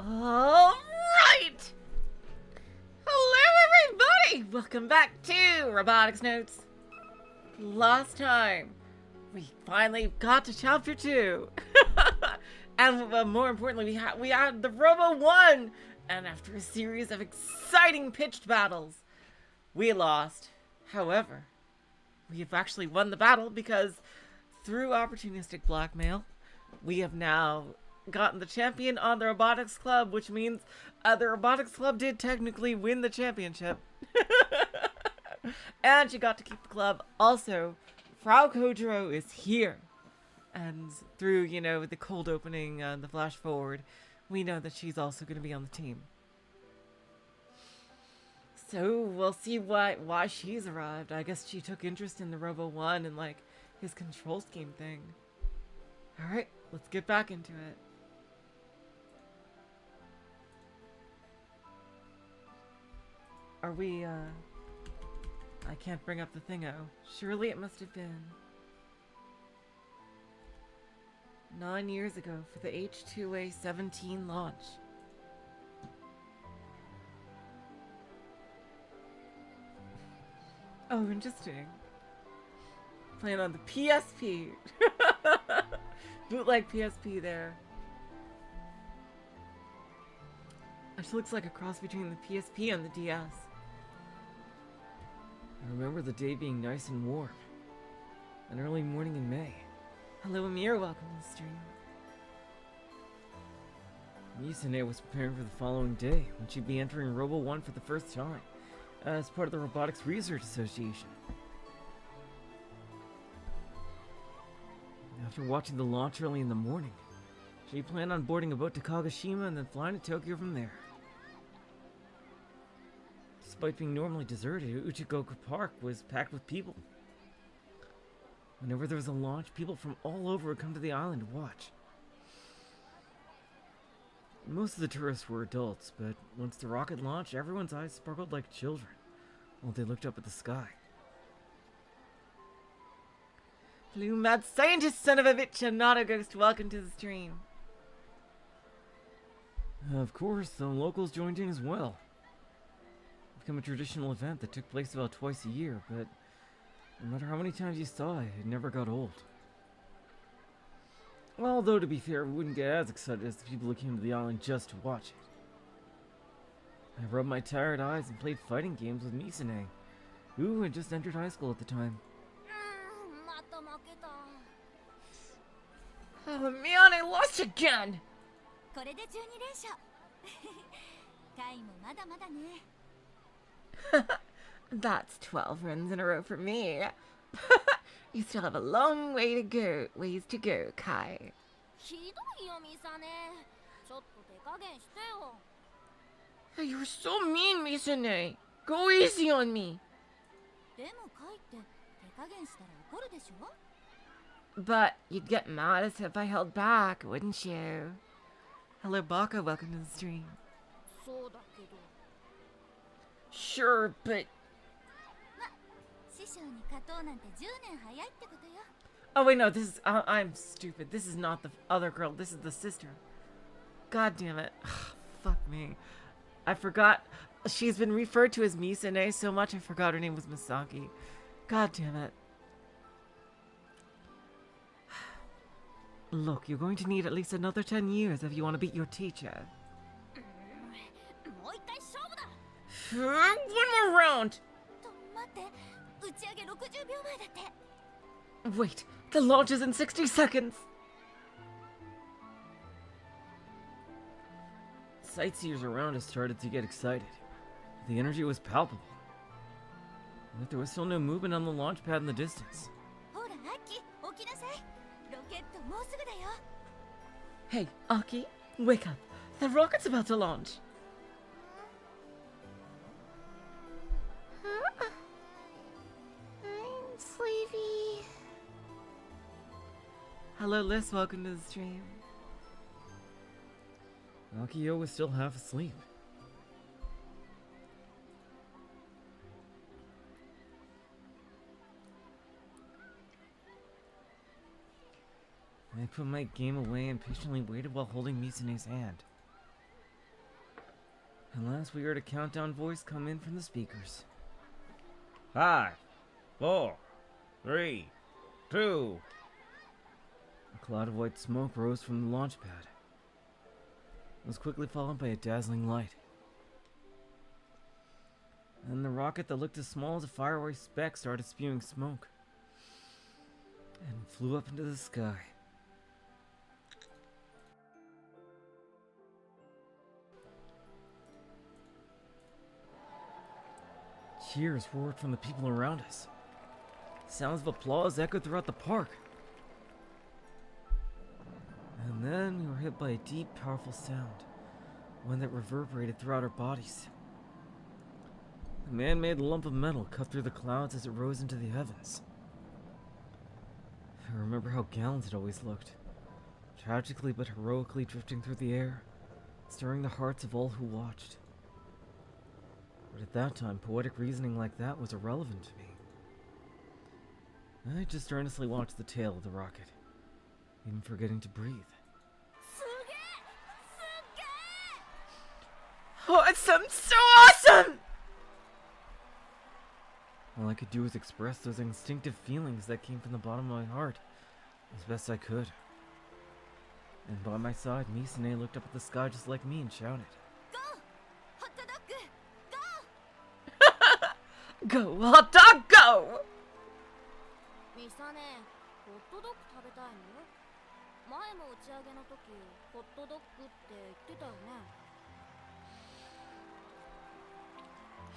All right! Hello, everybody! Welcome back to Robotics Notes. Last time, we finally got to Chapter 2. And more importantly, we had the Robo One! And after a series of exciting pitched battles, we lost. However, we have actually won the battle because through opportunistic blackmail, we have now gotten the champion on the Robotics Club, which means the Robotics Club did technically win the championship. And she got to keep the club. Also, Frau Koujiro is here. And through, the cold opening, the flash forward, we know that she's also going to be on the team. So we'll see why she's arrived. I guess she took interest in the Robo One and his control scheme thing. Alright, let's get back into it. Are we, I can't bring up the thingo. Surely it must have been 9 years ago for the H2A-17 launch. Oh, interesting. Playing on the PSP. Bootleg PSP there. It looks like a cross between the PSP and the DS. I remember the day being nice and warm. An early morning in May. Hello, Amir. Welcome to the stream. Misane was preparing for the following day when she'd be entering Robo One for the first time as part of the Robotics Research Association. After watching the launch early in the morning, she planned on boarding a boat to Kagoshima and then flying to Tokyo from there. Despite being normally deserted, Uchigoku Park was packed with people. Whenever there was a launch, people from all over would come to the island to watch. Most of the tourists were adults, but once the rocket launched, everyone's eyes sparkled like children while they looked up at the sky. Hello, mad scientist son of a bitch and not a ghost. Welcome to the stream. Of course, the locals joined in as well. It's become a traditional event that took place about twice a year, but no matter how many times you saw it, it never got old. Although, to be fair, we wouldn't get as excited as the people who came to the island just to watch it. I rubbed my tired eyes and played fighting games with Misane, who had just entered high school at the time. Oh man, I lost again! That's 12 runs in a row for me. You still have a long ways to go, Kai. Oh, you were so mean, Misane. Go easy on me. But you'd get mad as if I held back, wouldn't you? Hello, Baka. Welcome to the stream. Sure, but... Oh wait, no, this is... I'm stupid. This is not the other girl. This is the sister. God damn it. Fuck me. I forgot. She's been referred to as Misane so much I forgot her name was Misaki. God damn it. Look, you're going to need at least another 10 years if you want to beat your teacher. One more round! Wait, the launch is in 60 seconds! Sightseers around us started to get excited. The energy was palpable. But there was still no movement on the launch pad in the distance. Hey, Aki, wake up. The rocket's about to launch. I'm sleepy. Hello, Liz. Welcome to the stream. Akiho was still half asleep. I put my game away and patiently waited while holding Misane's hand. At last we heard a countdown voice come in from the speakers. 5, 4, 3, 2. A cloud of white smoke rose from the launch pad. It was quickly followed by a dazzling light. And the rocket that looked as small as a faraway speck started spewing smoke and flew up into the sky. Cheers roared from the people around us. Sounds of applause echoed throughout the park. And then we were hit by a deep, powerful sound, one that reverberated throughout our bodies. A man-made lump of metal cut through the clouds as it rose into the heavens. I remember how gallant it always looked, tragically but heroically drifting through the air, stirring the hearts of all who watched. But at that time, poetic reasoning like that was irrelevant to me. I just earnestly watched the tail of the rocket, even forgetting to breathe. Oh, it sounds so awesome! All I could do was express those instinctive feelings that came from the bottom of my heart as best I could. And by my side, Misane looked up at the sky just like me and shouted. Go, hot dog, go!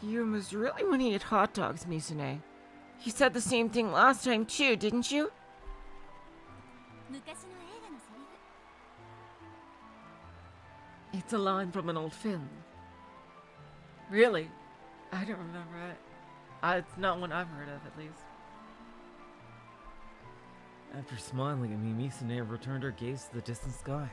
You must really want to eat hot dogs, Misane. You said the same thing last time too, didn't you? It's a line from an old film. Really? I don't remember it. It's not one I've heard of, at least. After smiling at me, Misane returned her gaze to the distant sky.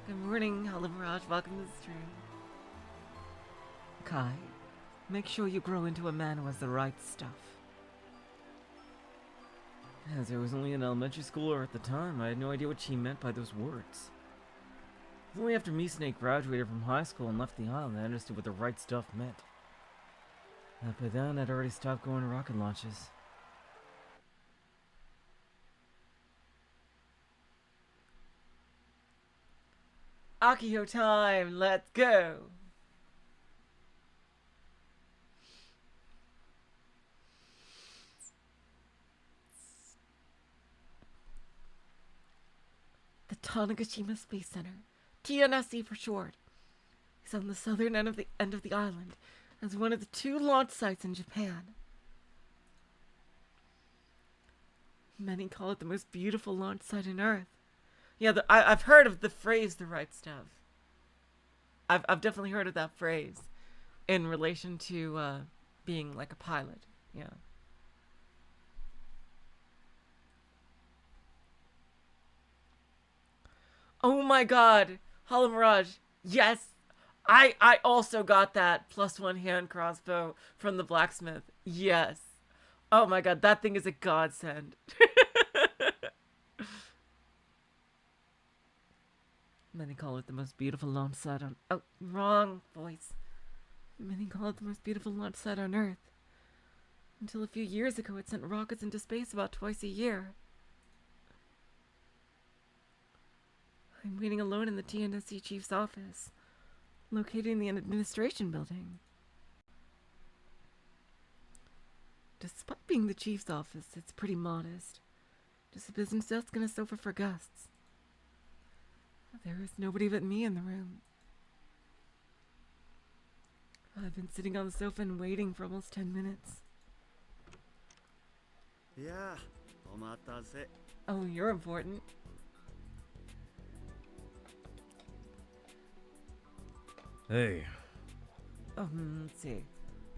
Good morning, Hello Mirage. Welcome to the stream. Kai, make sure you grow into a man who has the right stuff. As I was only an elementary schooler at the time, I had no idea what she meant by those words. It was only after Misane graduated from high school and left the island that I understood what the right stuff meant. But by then, I'd already stopped going to rocket launches. Akiho time, let's go! The Tanegashima Space Center, TNSC for short, is on the southern end of the island as one of the 2 launch sites in Japan. Many call it the most beautiful launch site on Earth. Yeah, I've heard of the phrase "the right stuff." I've definitely heard of that phrase in relation to being like a pilot. Yeah. Oh my God, Hollow Mirage. Yes, I also got that +1 hand crossbow from the blacksmith. Yes. Oh my God, that thing is a godsend. Many call it the most beautiful launch site on... Oh, wrong voice. Many call it the most beautiful launch site on Earth. Until a few years ago, it sent rockets into space about twice a year. I'm waiting alone in the TNSC chief's office, located in the administration building. Despite being the chief's office, it's pretty modest. Just a business desk and a sofa for guests. There is nobody but me in the room. I've been sitting on the sofa and waiting for almost 10 minutes. Yeah, oh, you're important. Hey. Let's see.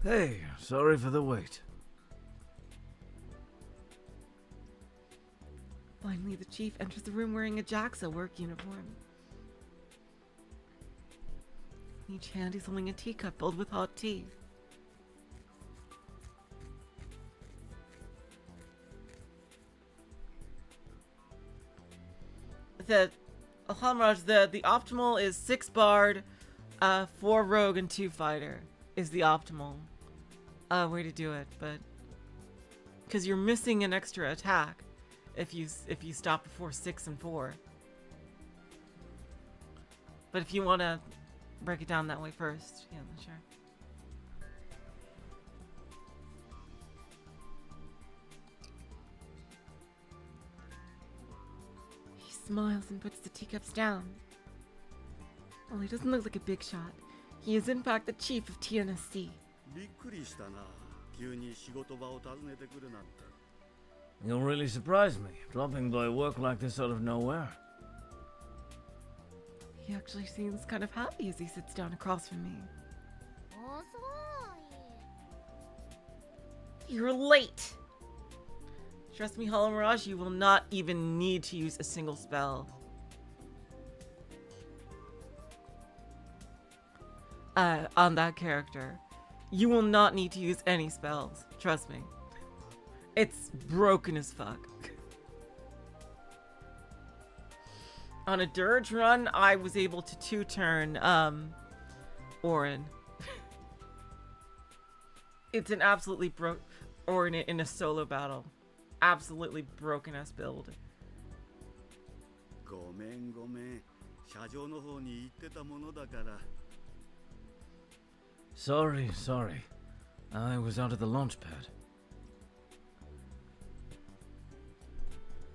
Hey, sorry for the wait. Finally, the chief enters the room wearing a JAXA work uniform. In each hand, he's holding a teacup filled with hot tea. Mirage, the optimal is 6 bard, 4 rogue, and 2 fighter is the optimal way to do it, but because you're missing an extra attack if you stop before 6 and 4. But if you want to break it down that way first, yeah, sure. He smiles and puts the teacups down. Well, he doesn't look like a big shot. He is in fact the chief of TNSC. You'll really surprise me, dropping by work like this out of nowhere. He actually seems kind of happy as he sits down across from me. You're late! Trust me, Hollow Mirage, you will not even need to use a single spell. On that character. You will not need to use any spells. Trust me. It's broken as fuck. On a dirge run, I was able to 2-turn, Orin. It's an absolutely broke Orin in a solo battle. Absolutely broken ass build. Sorry. I was out at the launch pad.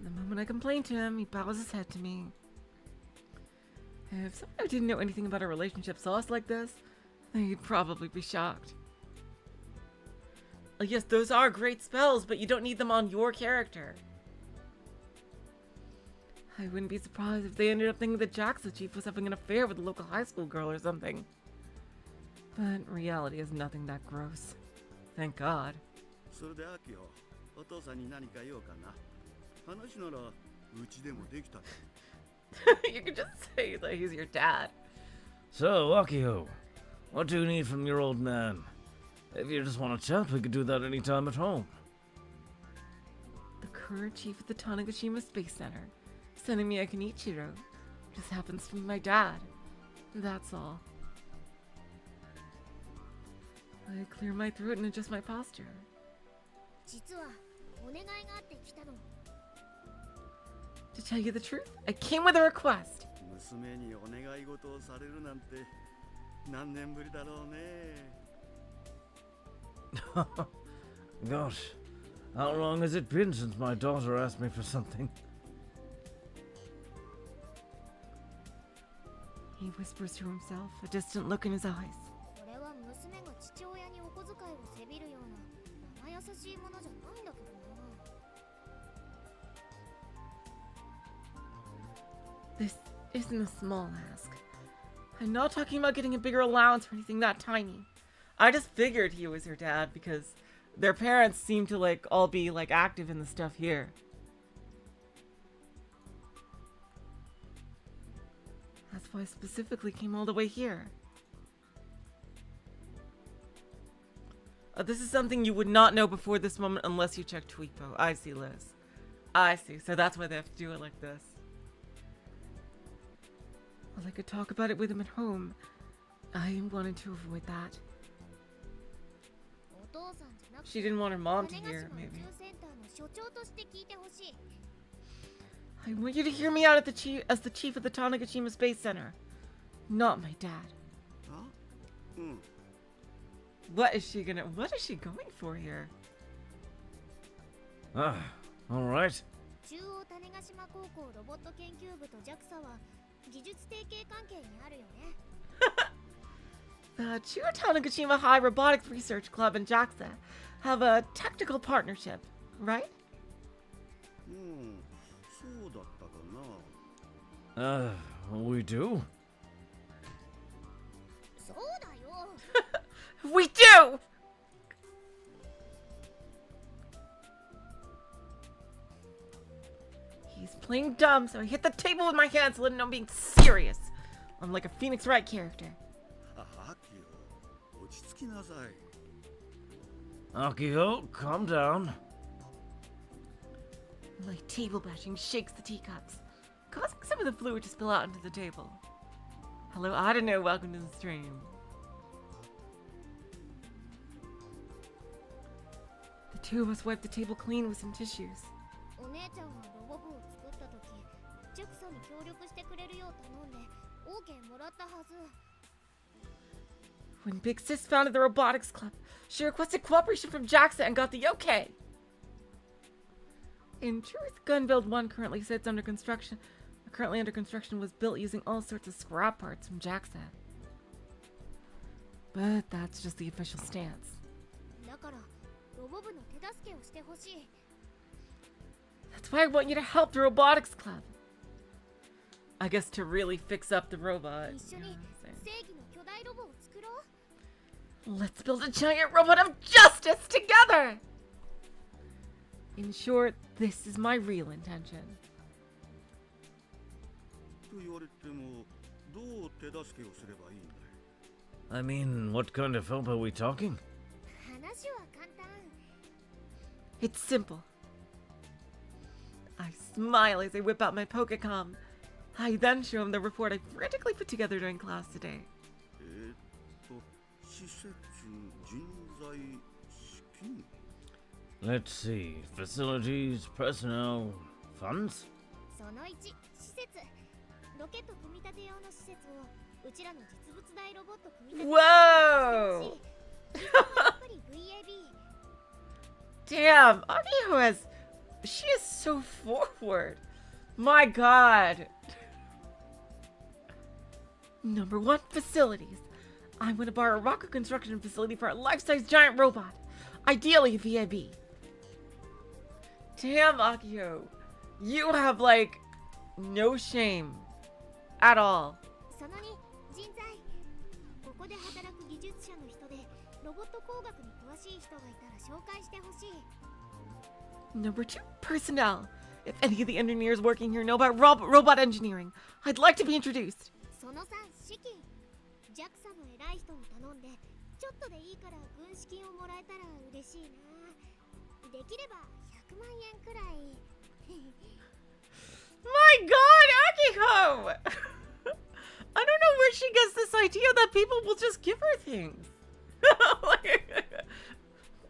The moment I complain to him, he bows his head to me. If someone who didn't know anything about our relationship saw us like this, they'd probably be shocked. Yes, those are great spells, but you don't need them on your character. I wouldn't be surprised if they ended up thinking that Jax, the chief, was having an affair with a local high school girl or something. But reality is nothing that gross. Thank God. You could just say that he's your dad. So, Akiho, what do you need from your old man? If you just want to chat, we could do that anytime at home. The current chief of the Tanegashima Space Center, sending me a Kenichiro. Just happens to be my dad. That's all. I clear my throat and adjust my posture. To tell you the truth, I came with a request. Gosh, how long has it been since my daughter asked me for something? He whispers to himself, a distant look in his eyes. This isn't a small ask. I'm not talking about getting a bigger allowance or anything that tiny. I just figured he was her dad because their parents seem to all be active in the stuff here. That's why I specifically came all the way here. This is something you would not know before this moment unless you check Tweepo. I see, Liz. I see. So that's why they have to do it like this. Well, I could talk about it with him at home. I wanted to avoid that. She didn't want her mom to hear, maybe. I want you to hear me out as the chief of the Tanegashima Space Center. Not my dad. Huh? What is she going for here? Alright. The Chuo Tanegashima High Robotics Research Club and JAXA have a technical partnership, right? We do? We do! He's playing dumb, so I hit the table with my hands to let him know I'm being serious. I'm like a Phoenix Wright character. Akiho, calm down. My table bashing shakes the teacups, causing some of the fluid to spill out into the table. Hello, I don't know. Welcome to the stream. The two of us wiped the table clean with some tissues. When Big Sis founded the Robotics Club, she requested cooperation from JAXA and got the okay. In truth, Gun Build 1 currently under construction, was built using all sorts of scrap parts from JAXA. But that's just the official stance. That's why I want you to help the Robotics Club. I guess to really fix up the robot. Let's build a giant robot of justice together! In short, this is my real intention. I mean, what kind of help are we talking? It's simple. I smile as I whip out my Pokecom. I then show him the report I frantically put together during class today. Let's see. Facilities, personnel, funds? Whoa! Damn, Akiho she is so forward. My god. Number 1, facilities. I'm gonna borrow a rocket construction facility for a life-size giant robot. Ideally a VIB. Damn, Akiho. You have, like, no shame. At all. Number 2, personnel. If any of the engineers working here know about robot engineering, I'd like to be introduced. My god, Akiho! I don't know where she gets this idea that people will just give her things.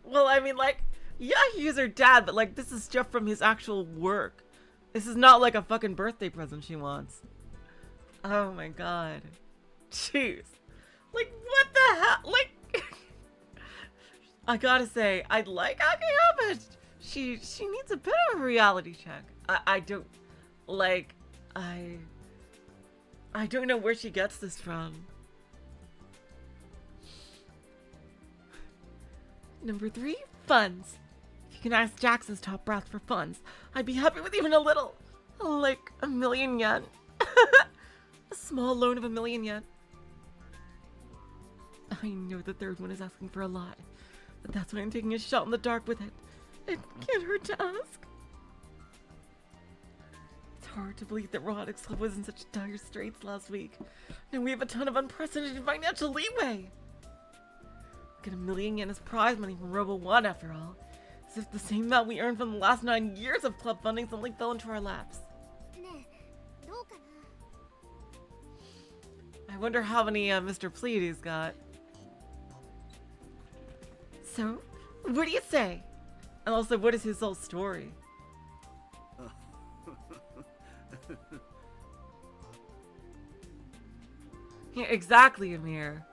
Well, I mean, like, yeah, he's her dad, but, like, this is stuff from his actual work. This is not, like, a fucking birthday present she wants. Oh my god. Jeez. Like, what the hell? Like, I gotta say, I like Akiho, but she needs a bit of a reality check. I don't, like, I don't know where she gets this from. Number 3, funds. If you can ask Jax's top brass for funds, I'd be happy with even a little. Like, 1,000,000 yen. A small loan of 1,000,000 yen. I know the third one is asking for a lot, but that's why I'm taking a shot in the dark with it. It can't hurt to ask. It's hard to believe that Robotics Club was in such dire straits last week, and we have a ton of unprecedented financial leeway. Get 1,000,000 yen as prize money from Robo One, after all. As if the same amount we earned from the last 9 years of club funding suddenly fell into our laps. I wonder how many Mr. Pleiades got. So, what do you say? And also, what is his whole story? Yeah, exactly, Amir.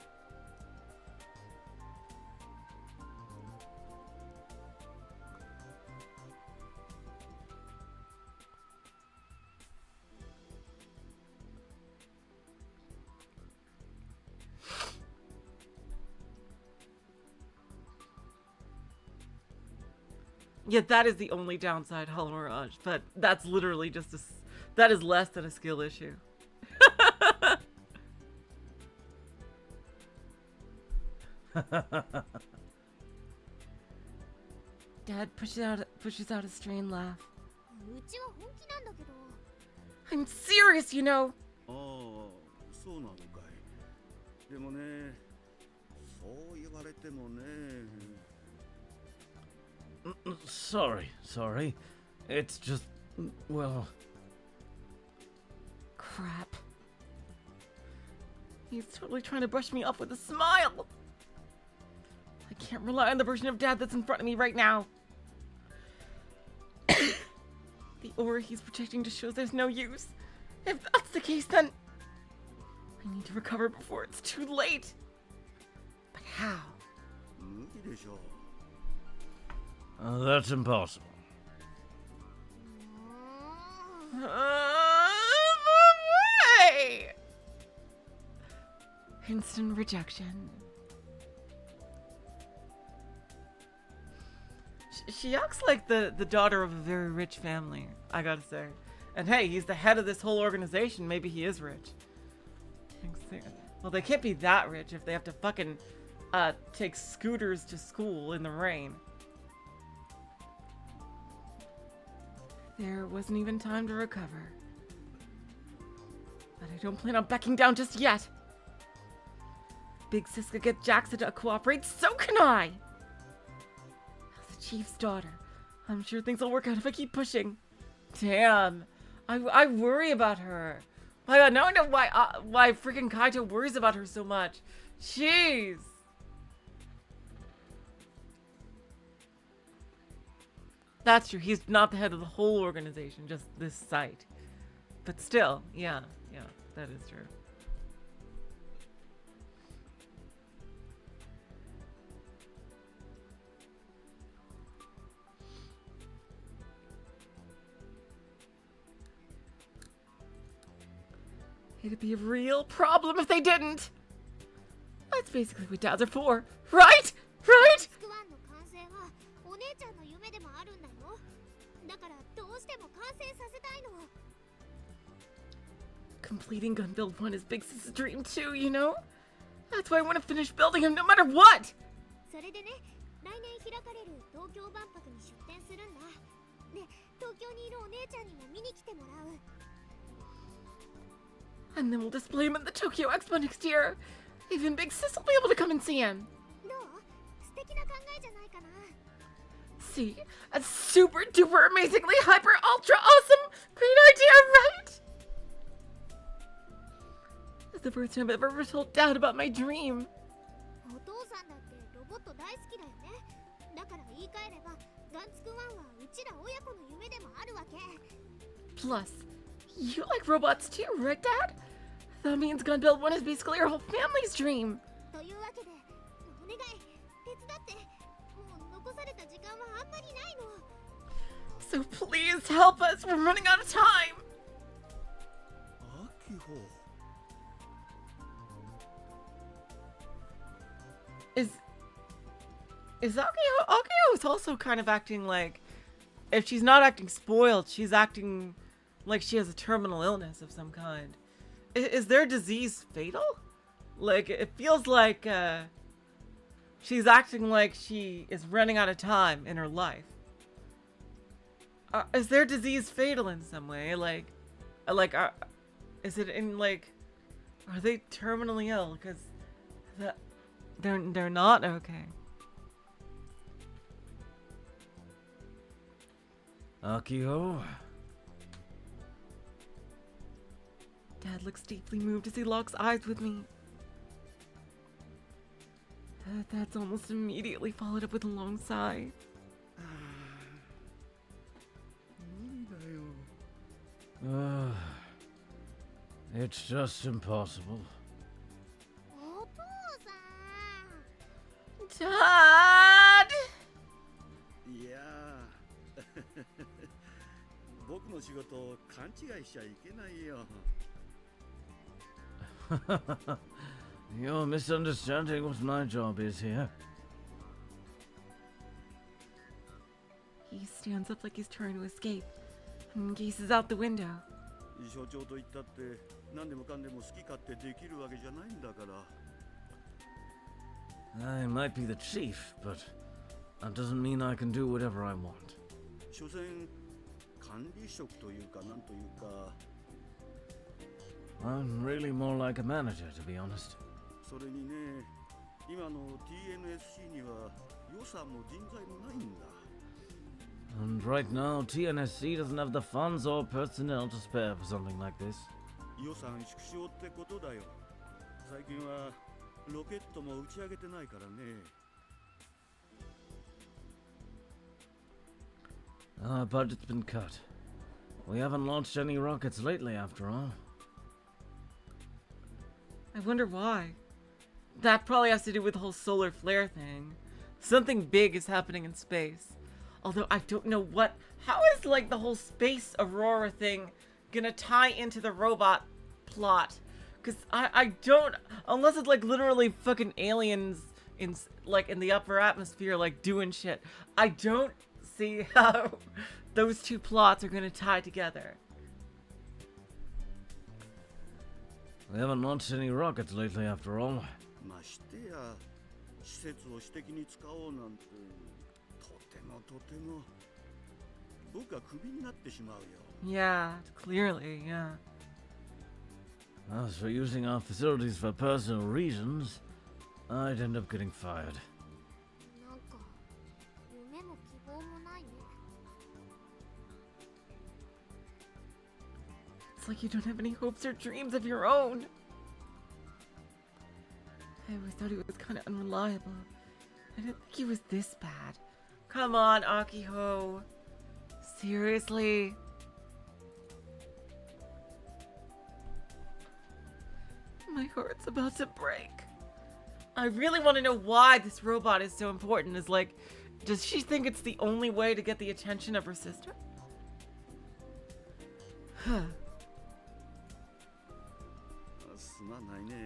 Yeah, that is the only downside, Hollow Mirage, but that's literally just that is less than a skill issue. Dad pushes out a strained laugh. I'm serious, you know. Sorry. It's just, well... Crap. He's totally trying to brush me off with a smile. I can't rely on the version of Dad that's in front of me right now. The aura he's projecting just shows there's no use. If that's the case, then I need to recover before it's too late. But how? That's impossible. Way! Instant rejection. She acts like the daughter of a very rich family, I gotta say. And hey, he's the head of this whole organization. Maybe he is rich. Well, they can't be that rich if they have to fucking take scooters to school in the rain. There wasn't even time to recover. But I don't plan on backing down just yet. Big Sis could get Jackson to cooperate, so can I! As the chief's daughter, I'm sure things will work out if I keep pushing. Damn, I worry about her. My God, now I know why freaking Kaito worries about her so much. Jeez. That's true. He's not the head of the whole organization, just this site. But still, yeah, that is true. It'd be a real problem if they didn't. That's basically what dads are for, right? Right? Completing Gun Build 1 is Big Sis's dream too, you know? That's why I want to finish building him no matter what! And then we'll display him at the Tokyo Expo next year. Even Big Sis will be able to come and see him. See? A super duper amazingly hyper ultra awesome great idea, right? It's the first time I've ever told Dad about my dream. Plus, you like robots too, right, Dad? That means Gun Build 1 is basically our whole family's dream. So please help us, we're running out of time. Akiho. Is Akiho? Akiho is also kind of acting like, if she's not acting spoiled, she's acting like she has a terminal illness of some kind. Is their disease fatal? Like, it feels like she's acting like she is running out of time in her life. Is their disease fatal in some way? Is it in like, are they terminally ill? Because they're not okay. Akiho? Dad looks deeply moved as he locks eyes with me. That's almost immediately followed up with a long sigh. It's just impossible. Dad! Yeah. 僕の仕事を勘違いしちゃいけないよ。You're misunderstanding what my job is here. He stands up like he's trying to escape and gazes out the window. 所長と言ったって何でもかんでも好き勝手できるわけじゃないんだから。I might be the chief, but that doesn't mean I can do whatever I want. 所詮管理職というかなんというか。I'm really more like a manager, to be honest. それにね、今の TNSC には予算も人材もないんだ。And right now, TNSC doesn't have the funds or personnel to spare for something like this. 予算縮小ってことだよ。最近はロケットも打ち上げてないからね。Our budget's been cut. We haven't launched any rockets lately, after all. I wonder why. That probably has to do with the whole solar flare thing. Something big is happening in space. Although I don't know what... How is, like, the whole space Aurora thing gonna tie into the robot plot? Because I don't... Unless it's, like, literally fucking aliens in, like, in the upper atmosphere, like, doing shit. I don't see how those two plots are gonna tie together. We haven't launched any rockets lately, after all. ましてや施設を私的に使おうなんてとても僕はクビになってしまうよ。 Yeah, clearly, yeah. As for using our facilities for personal reasons, I'd end up getting fired. なんか夢も希望もないね。 It's like you don't have any hopes or dreams of your own. I always thought he was kind of unreliable. I didn't think he was this bad. Come on, Akiho. Seriously? My heart's about to break. I really want to know why this robot is so important. Is like, does she think it's the only way to get the attention of her sister?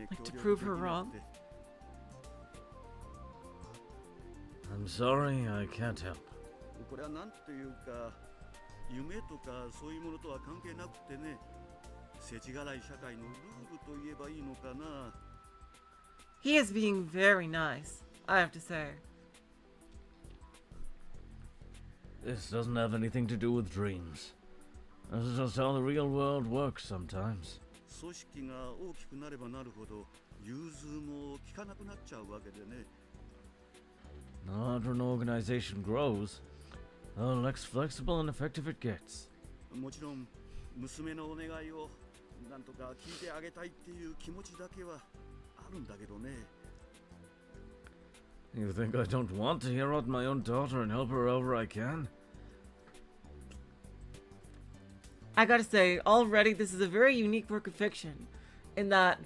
Like to prove her wrong? I'm sorry, I can't help. これはなんというか夢とかそういうものとは関係なくてね、世知辛い社会のルールと言えばいいのかな。 He is being very nice, I have to say. This doesn't have anything to do with dreams. This is just how the real world works sometimes. 組織が大きくなればなるほど融通も効かなくなっちゃうわけでね。 The larger an organization grows, the less flexible and effective it gets. もちろん娘のお願いをなんとか聞いてあげたいっていう気持ちだけはあるんだけどね。 You think I don't want to hear out my own daughter and help her however I can? I gotta say, already this is a very unique work of fiction, in that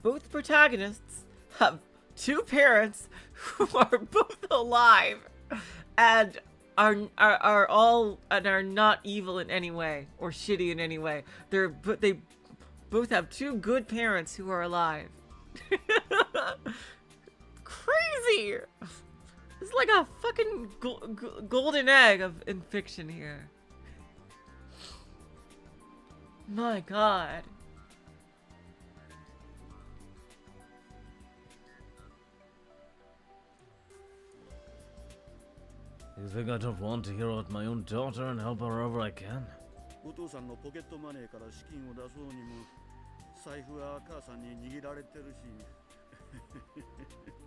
both protagonists have two parents who are both alive and are all and are not evil in any way or shitty in any way. They both have two good parents who are alive. Crazy! It's like a fucking golden egg in fiction here. My god. You think I don't want to hear out my own daughter and help her however I can? お父さんのポケットマネーから資金を出そうにも財布は母さんに握られてるし。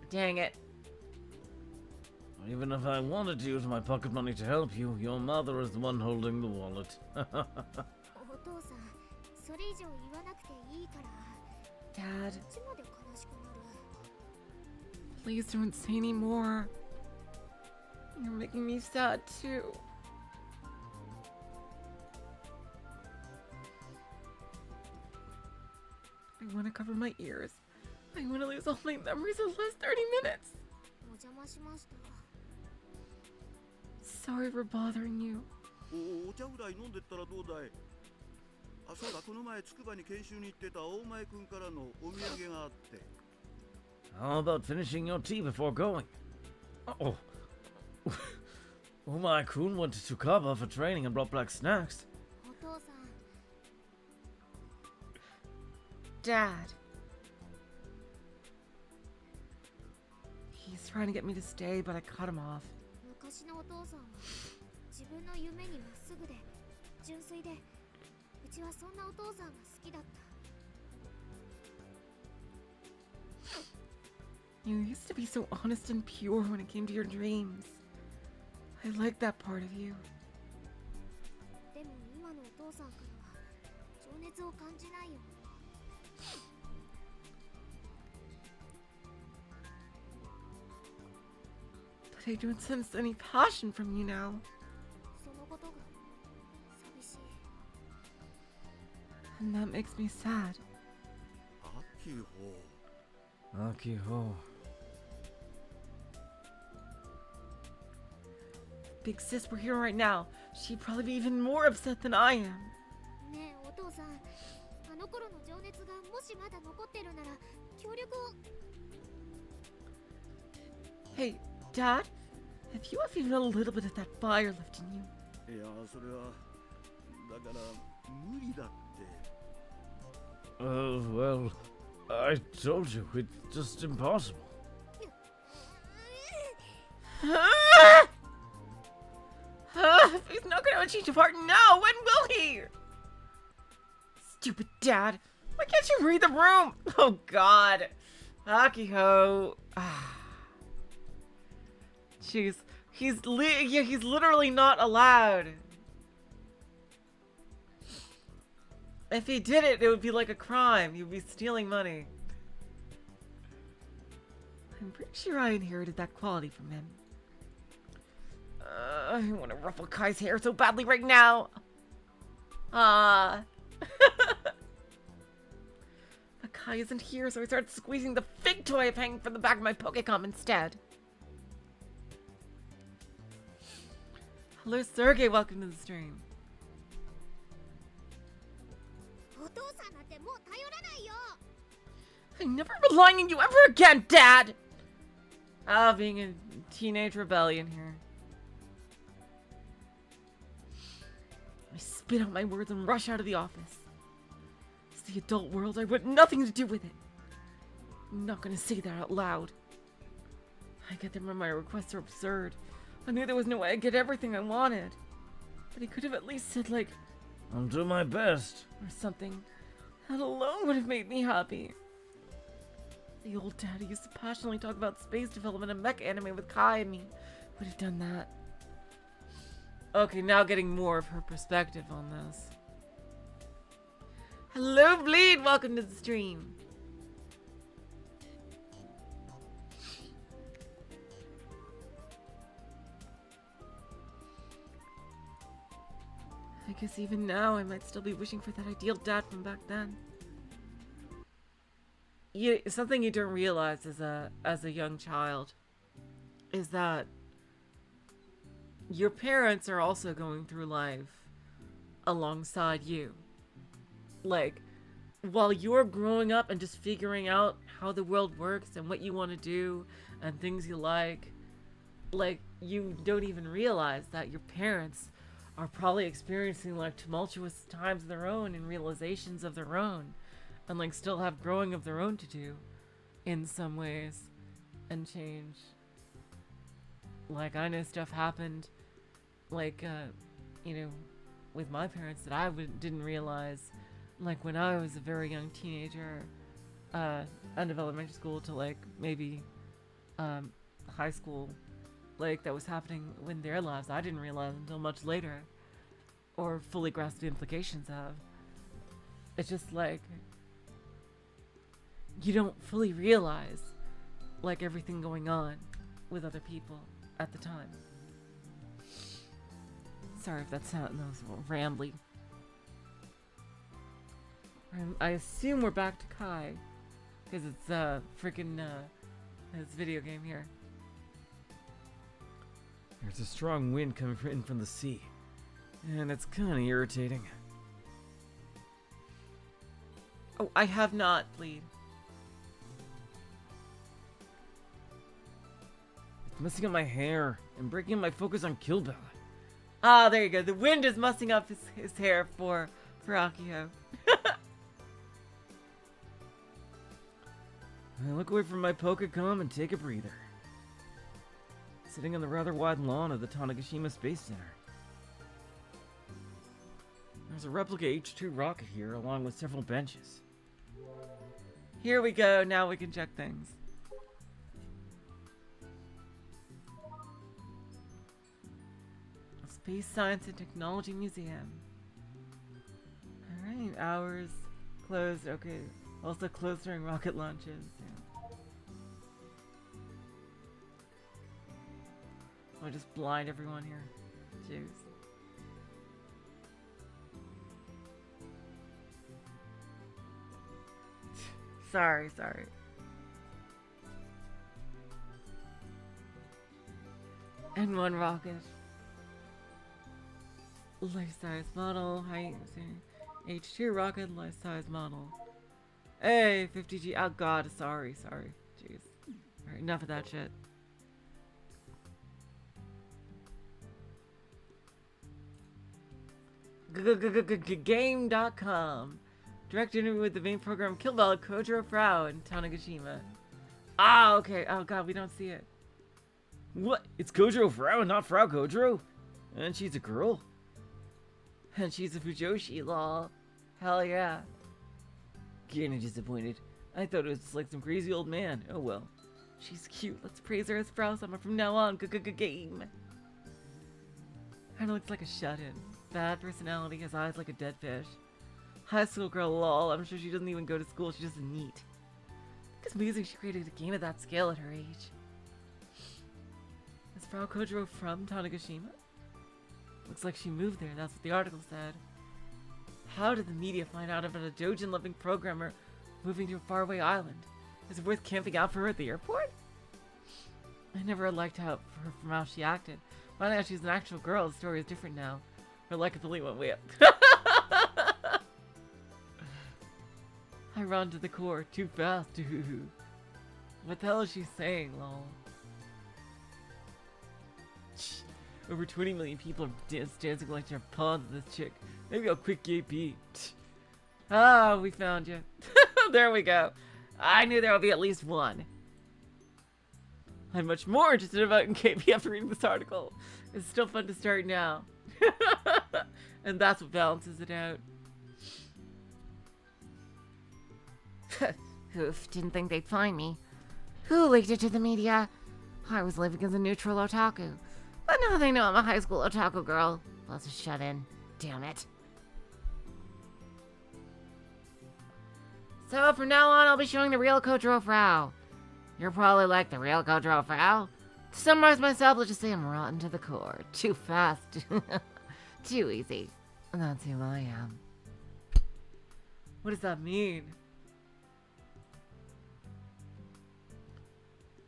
Dang it. Even if I wanted to use my pocket money to help you, your mother is the one holding the wallet. お父さん、それ以上言わなくていいから。 Dad, こっちまで悲しくなる。 please don't say any more. You're making me sad too. I want to cover my ears. I want to lose all my memories in the last 30 minutes. お邪魔しました。 Sorry for bothering you. お茶ぐらい飲んでったらどうだい。あ、そうだ、この前つくばに研修に行ってた大前くんからのお土産があって。 How about finishing your tea before going? Oh. Umai-kun went to Tsukaba for training and brought back snacks. お父さん、 Dad. He's trying to get me to stay, but I cut him off. 昔のお父さんは自分の夢にまっすぐで純粋で、うちはそんなお父さんが好きだった。 You used to be so honest and pure when it came to your dreams. I like that part of you. でも今のお父さんからは情熱を感じないよ。I don't sense any passion from you now. そのことが寂しい。 And that makes me sad. Akiho. Akiho. Big sis were here right now. She'd probably be even more upset than I am. ねえお父さん、あの頃の情熱がもしまだ残ってるなら協力を。 Hey, Dad, have you ever even a little bit of that fire left in you? いやそれはだから無理だって。 Well, I told you, it's just impossible. If he's not gonna change of heart now, when will he? Stupid Dad. Why can't you read the room? Oh God. Akiho. Jeez. He's literally not allowed. If he did it, it would be like a crime. He would be stealing money. I'm pretty sure I inherited that quality from him. I want to ruffle Kai's hair so badly right now. But Kai isn't here, so I start squeezing the fig toy I've hanging from the back of my Pokecom instead. Hello, Sergey. Welcome to the stream. お父さんなんてもう頼らないよ。 I'm never relying on you ever again, Dad! Being a teenage rebellion here. I spit out my words and rush out of the office. It's the adult world. I want nothing to do with it. I'm not gonna say that out loud. I get there when my requests are absurd. I knew there was no way I'd get everything I wanted. But he could have at least said, like, I'll do my best. or something. That alone would have made me happy. The old daddy used to passionately talk about space development and mech anime with Kai and me. Would have done that. Okay, now getting more of her perspective on this. Hello, Bleed! Welcome to the stream. I guess even now I might still be wishing for that ideal dad from back then. Something you don't realize as a young child is that your parents are also going through life alongside you. Like, while you're growing up and just figuring out how the world works and what you want to do and things you like, you don't even realize that your parents are probably experiencing like tumultuous times of their own and realizations of their own, and like still have growing of their own to do in some ways and change. Like, I know stuff happened like with my parents that I didn't realize, like when I was a very young teenager, end of elementary school to like maybe high school, like that was happening in their lives. I didn't realize until much later, or fully grasp the implications of. It's just like you don't fully realize like everything going on with other people at the time. Sorry if that was a little rambly. I assume we're back to Kai, because it's freaking his video game here. There's a strong wind coming in from the sea, and it's kind of irritating. Oh, I have not, Bleed. It's messing up my hair and breaking up my focus on Kill Bill. Ah, there you go. The wind is messing up his hair for Akiho. I look away from my Pokecom and take a breather. Sitting on the rather wide lawn of the Tanegashima Space Center. There's a replica H2 rocket here, along with several benches. Here we go. Now we can check things. Space Science and Technology Museum. Alright, hours closed. Okay. Also closed during rocket launches. Yeah. I'll just blind everyone here. Jeez. Sorry. N1 rocket. Life-size model. Height. H2 rocket. Life-size model. Hey, 50G. Oh god, sorry. Jeez. Alright, enough of that shit. Game.com. Direct interview with the main program killed by Koujiro Frau in Tanegashima. Ah, okay. Oh god, we don't see it. What? It's Koujiro Frau and not Frau Koujiro? And she's a girl? And she's a Fujoshi, lol. Hell yeah. Kinda disappointed. I thought it was like some crazy old man. Oh well. She's cute. Let's praise her as Frau Summer from now on. Game. Kinda looks like a shut-in. Bad personality, has eyes like a dead fish. High school girl, lol. I'm sure she doesn't even go to school. She's just neat. It's amazing she created a game of that scale at her age. Is Frau Koujiro from Tanegashima? Looks like she moved there. That's what the article said. How did the media find out about a Dojin-loving programmer moving to a faraway island? Is it worth camping out for her at the airport? I never liked her from how she acted. Finding out she's an actual girl, the story is different now. Her likability went way up. I run to the core too fast. What the hell is she saying, lol? Over 20 million people are dancing like they're pawns of this chick. Maybe I'll quick KP. Ah, we found you. There we go. I knew there would be at least one. I'm much more interested about KP after reading this article. It's still fun to start now. And that's what balances it out. Oof, didn't think they'd find me. Who leaked it to the media? I was living as a neutral otaku. But now they know I'm a high school otaku girl. Plus a shut-in. Damn it. So from now on, I'll be showing the real Koujiro Frau. You're probably like, the real Koujiro Frau? To summarize myself, let's just say I'm rotten to the core. Too fast. Too easy. That's who I am. What does that mean?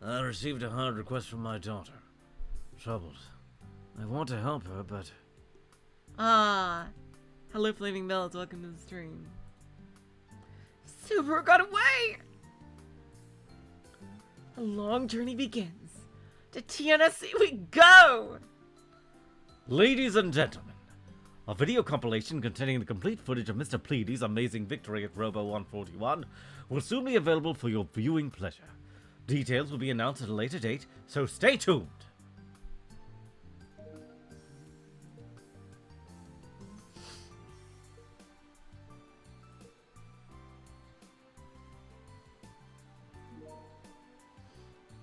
I received a hard request from my daughter. Troubled. I want to help her, but... Ah. Hello, Flaming Bells. Welcome to the stream. Subaru got away! A long journey begins. To TNSC we go! Ladies and gentlemen, a video compilation containing the complete footage of Mr. Pleady's amazing victory at Robo 141 will soon be available for your viewing pleasure. Details will be announced at a later date, so stay tuned!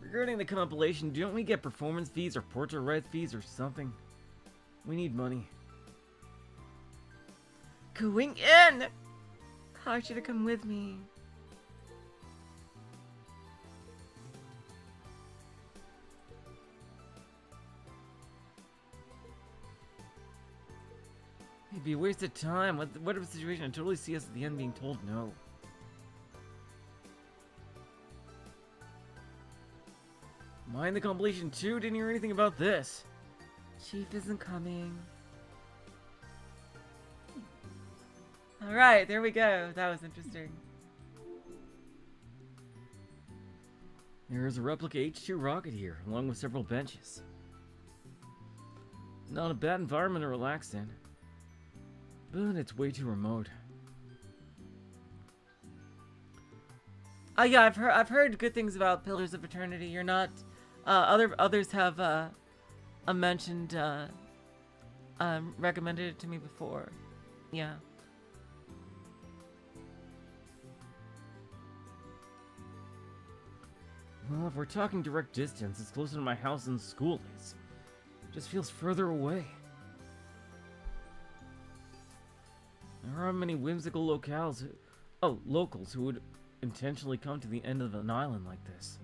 Regarding the compilation, don't we get performance fees or portrait rights fees or something? We need money. Going in! Kai should have come with me. It'd be a waste of time. Whatever situation, I totally see us at the end being told no. Mind the compilation too? Didn't hear anything about this. Chief isn't coming. Alright, there we go. That was interesting. There is a replica H2 rocket here, along with several benches. Not a bad environment to relax in. But it's way too remote. Oh yeah, I've heard good things about Pillars of Eternity. You're not... others have mentioned, recommended it to me before. Yeah. Well, if we're talking direct distance, it's closer to my house than school is. It just feels further away. There aren't many whimsical locales who would intentionally come to the end of an island like this.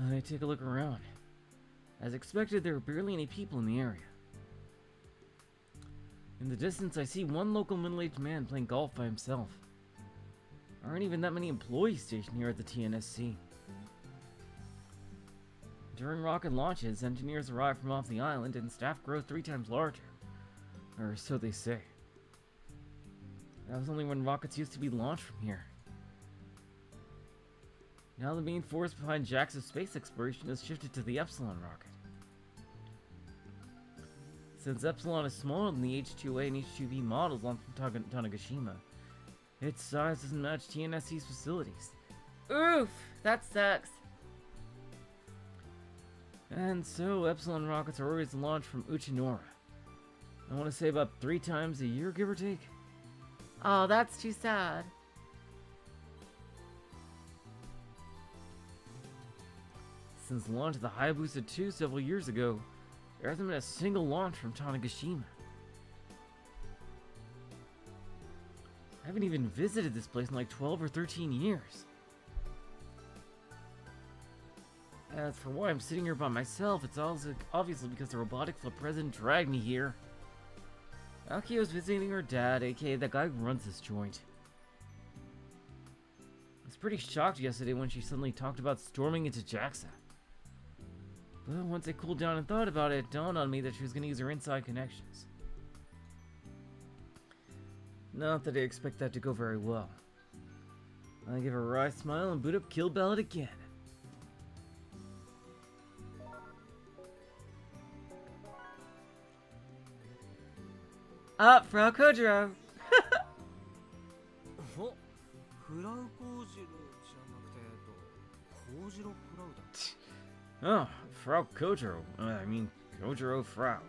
I take a look around. As expected, there are barely any people in the area. In the distance, I see one local middle-aged man playing golf by himself. There aren't even that many employees stationed here at the TNSC. During rocket launches, engineers arrive from off the island and staff grows 3 times larger. Or so they say. That was only when rockets used to be launched from here. Now the main force behind JAXA's space exploration has shifted to the Epsilon rocket. Since Epsilon is smaller than the H-2A and H-2B models launched from Tanegashima, its size doesn't match TNSC's facilities. Oof, that sucks. And so, Epsilon rockets are always launched from Uchinora. I want to say about 3 times a year, give or take. Oh, that's too sad. Since the launch of the Hayabusa 2 several years ago, there hasn't been a single launch from Tanegashima. I haven't even visited this place in like 12 or 13 years. As for why I'm sitting here by myself, it's also obviously because the Robotics Club president dragged me here. Akiho's visiting her dad, aka that guy who runs this joint. I was pretty shocked yesterday when she suddenly talked about storming into JAXA. But once I cooled down and thought about it, it dawned on me that she was going to use her inside connections. Not that I expect that to go very well. I give her a wry smile and boot up Kill Ballad again. Up, Frau Koujiro. お、フラウコウジロじゃなくてコウジロフラウだ。 Oh, Frau Koujiro. I mean, Koujiro Frau.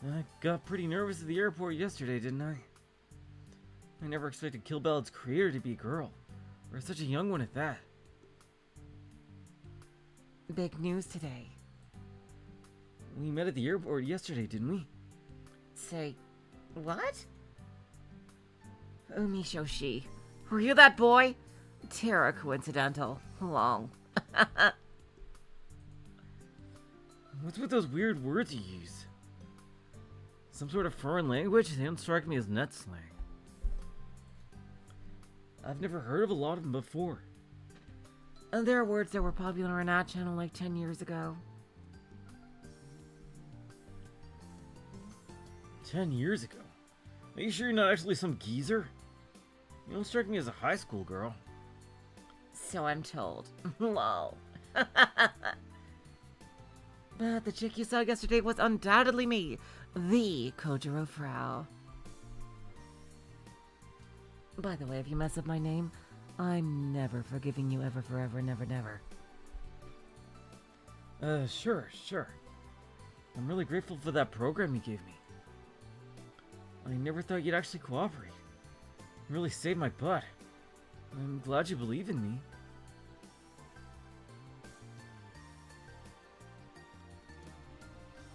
I got pretty nervous at the airport yesterday, didn't I? I never expected Kill Ballad's creator to be a girl, or such a young one at that. Big news today. We met at the airport yesterday, didn't we? Say, what? Umishoshi. Were you that boy? Terra coincidental. Long. What's with those weird words you use? Some sort of foreign language? They don't strike me as net slang. I've never heard of a lot of them before. There are words that were popular on our channel like 10 years ago. 10 years ago? Are you sure you're not actually some geezer? You don't strike me as a high school girl. So I'm told. Lol. But the chick you saw yesterday was undoubtedly me, the Koujiro Frau. By the way, if you mess up my name, I'm never forgiving you ever, forever, never, never. Sure. I'm really grateful for that program you gave me. I never thought you'd actually cooperate. You really saved my butt. I'm glad you believe in me.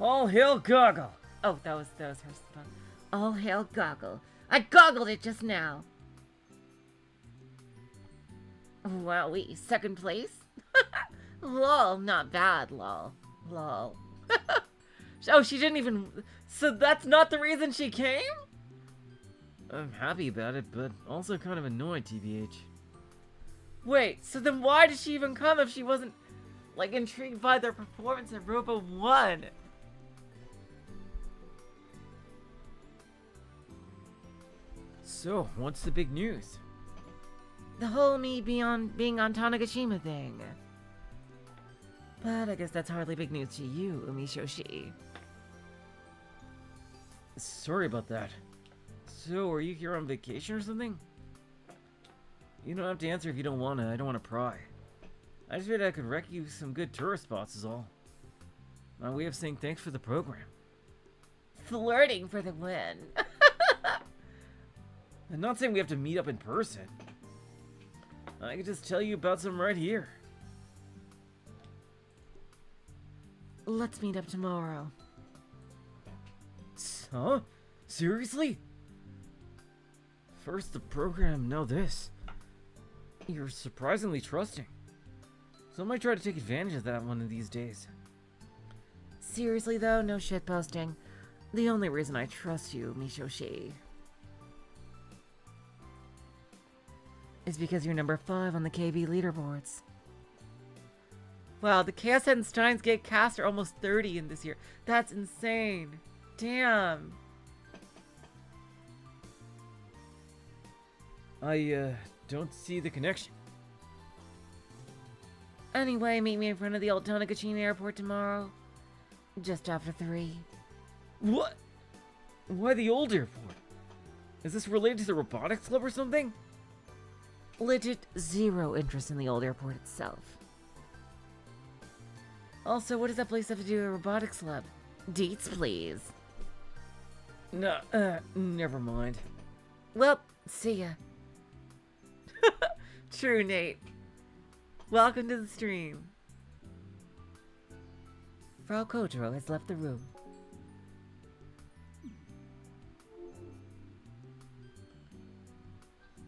All hail Goggle! Oh, that was her spot. All hail Goggle. I goggled it just now. Wowee, second place? Lol, not bad, lol. Lol. Oh, she didn't even... So that's not the reason she came? I'm happy about it, but also kind of annoyed, TBH. Wait, so then why did she even come if she wasn't, like, intrigued by their performance at Robo One? So, what's the big news? The whole me being on Tanegashima thing. But I guess that's hardly big news to you, Umishoshi. Sorry about that. So, are you here on vacation or something? You don't have to answer if you don't want to. I don't want to pry. I just figured I could wreck you some good tourist spots is all. My way of saying thanks for the program. Flirting for the win. I'm not saying we have to meet up in person. I could just tell you about some right here. Let's meet up tomorrow. Huh? Seriously? First the program, now this. You're surprisingly trusting. So I might try to take advantage of that one of these days. Seriously though, no shitposting. The only reason I trust you, Mishoshi, is because you're number 5 on the KB leaderboards. Wow, the KS and Steins Gate cast are almost 30 in this year. That's insane. Damn. I, don't see the connection. Anyway, meet me in front of the old Tonigachini airport tomorrow. Just after 3. What? Why the old airport? Is this related to the robotics club or something? Legit zero interest in the old airport itself. Also, what does that place have to do with a robotics club? Deets, please. No, never mind. Well, see ya. True, Nate. Welcome to the stream. Frau Koujiro has left the room.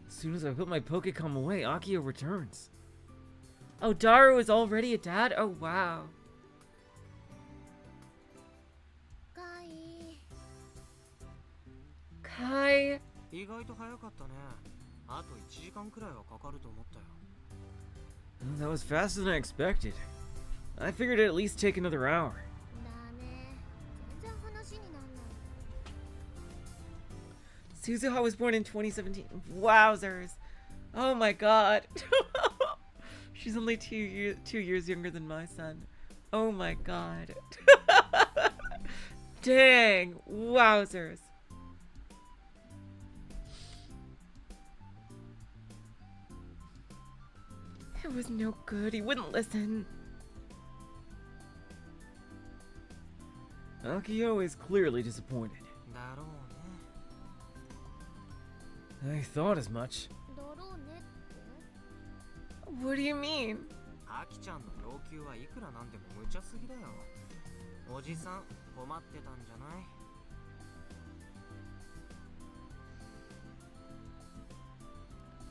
As soon as I put my Pokecom away, Akiho returns. Oh, Daru is already a dad? Oh, wow. かい Kai. 意外と早かったね。あと1時間くらいはかかると思ったよ。 That was faster than I expected. I figured it'd at least take another hour. だね全然話になんない Suzuha was born in 2017. Wowzers. Oh my god. She's only 2 years younger than my son. Oh my god. Dang. Wowzers. It was no good. He wouldn't listen. Akiho is clearly disappointed. だろうね。 I thought as much. だろうねって What do you mean? アキちゃんの要求はいくらなんでも無茶すぎだよ。おじさん困ってたんじゃない？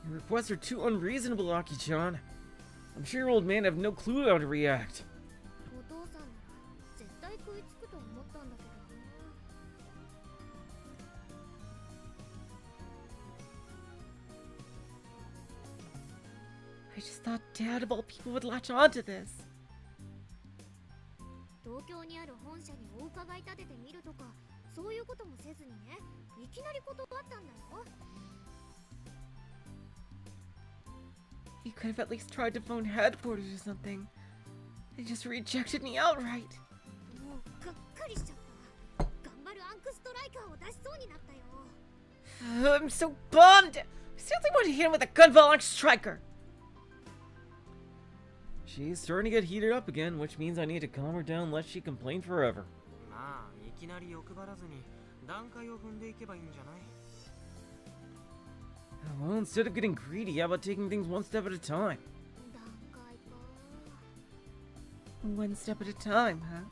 Your requests are too unreasonable, Aki-chan. I'm sure your old man have no clue how to react. お父さんなら絶対食いつくと思ったんだけどな I just thought Dad of all people would latch on to this. 東京にある本社にお伺い立ててみるとかそういうこともせずにねいきなり断ったんだよ You could have at least tried to phone headquarters or something. They just rejected me outright. もうがっかりしちゃった頑張るアンクストライカーを出しそうになったよ I'm so bummed! I seriously want to hit him with a gunvolley striker! She's starting to get heated up again, which means I need to calm her down lest she complain forever. まあいきなり欲張らずに段階を踏んでいけばいいんじゃない？ Well, instead of getting greedy, how about taking things one step at a time? 段階か One step at a time, huh?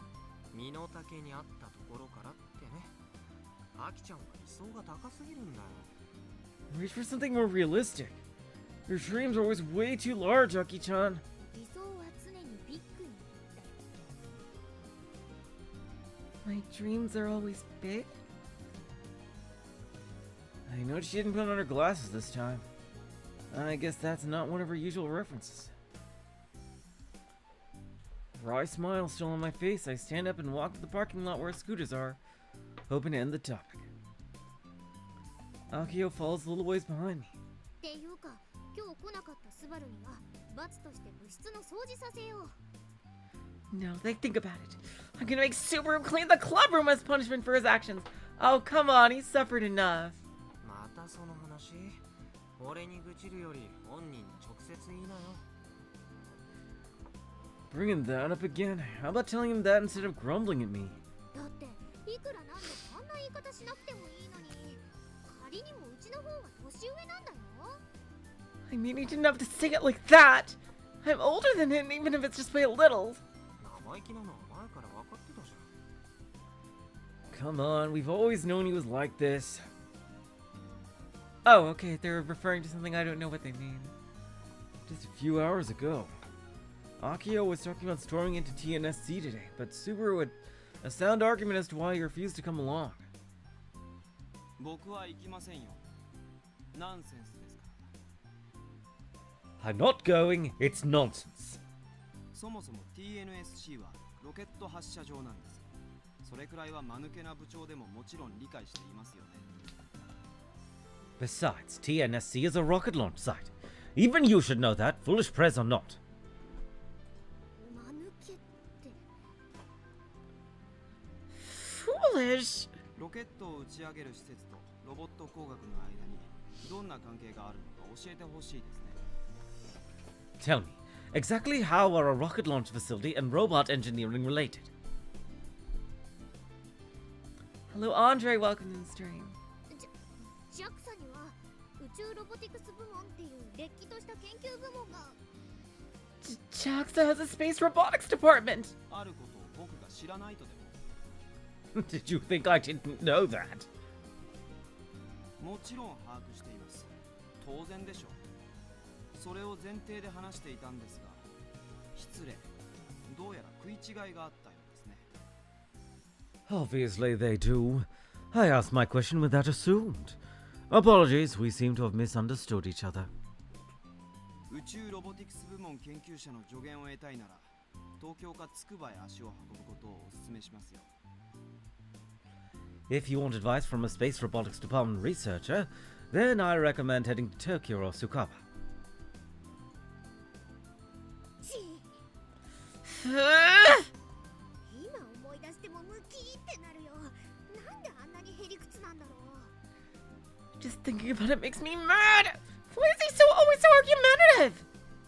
身の丈に合ったところからってね。アキちゃんは理想が高すぎるんだよ。 Reach for something more realistic. Your dreams are always way too large, Aki-chan. 理想は常にビッグに My dreams are always big? I noticed she didn't put on her glasses this time. I guess that's not one of her usual references. A wry smile still on my face, I stand up and walk to the parking lot where scooters are, hoping to end the topic. Akiho follows a little ways behind me. っていうか今日来なかったスバルには罰として部室の掃除させよう No, think about it. I'm gonna make Subaru clean the club room as punishment for his actions. Oh, come on, he's suffered enough. またその話？俺に愚痴るより本人に直接言いなよ。 Bringing that up again? How about telling him that instead of grumbling at me? だっていくらなんでもあんな言い方しなくてもいいのに仮にもうちの方が年上なんだよ I mean, he didn't have to say it like that. I'm older than him, even if it's just by a little. 生意気なのは前から分かってたじゃん。 Come on, we've always known he was like this. Oh, okay, they're referring to something I don't know what they mean. Just a few hours ago. Akiho was talking about storming into TNSC today, but Subaru had a sound argument as to why he refused to come along. 僕は行きませんよ。ナンセンスですか。 I'm not going, it's nonsense. そもそも TNSC はロケット発射場なんです。それくらいは間抜けな部長でももちろん理解していますよね。 Besides, TNSC is a rocket launch site. Even you should know that, foolish prez or not. 間抜けって Foolish. ロケットを打ち上げる施設とロボット工学の間にどんな関係があるのか教えてほしいですね。 Tell me, exactly how are a rocket launch facility and robot engineering related? Hello, Andre. Welcome to the stream. JAXA には宇宙ロボティクス部門っていうれっきとした研究部門が JAXA has a space robotics department. あることを僕が知らないとで Did you think I didn't know that? も。もちろん把握しています。当然でしょう。それを前提で話していたんですが、失礼。どうやら食い違いがあったようですね。 Obviously they do. I asked my question with that assumed. Apologies, we seem to have misunderstood each other. 宇宙ロボティクス部門研究者の助言を得たいなら、東京か筑波へ足を運ぶことをお勧めしますよ。 If you want advice from a space robotics department researcher, then I recommend heading to Tokyo or Tsukuba. 今思い出してもムキーってなるよ。なんであんなにへりくつなんだろう。 Just thinking about it makes me mad. Why is he so always so argumentative?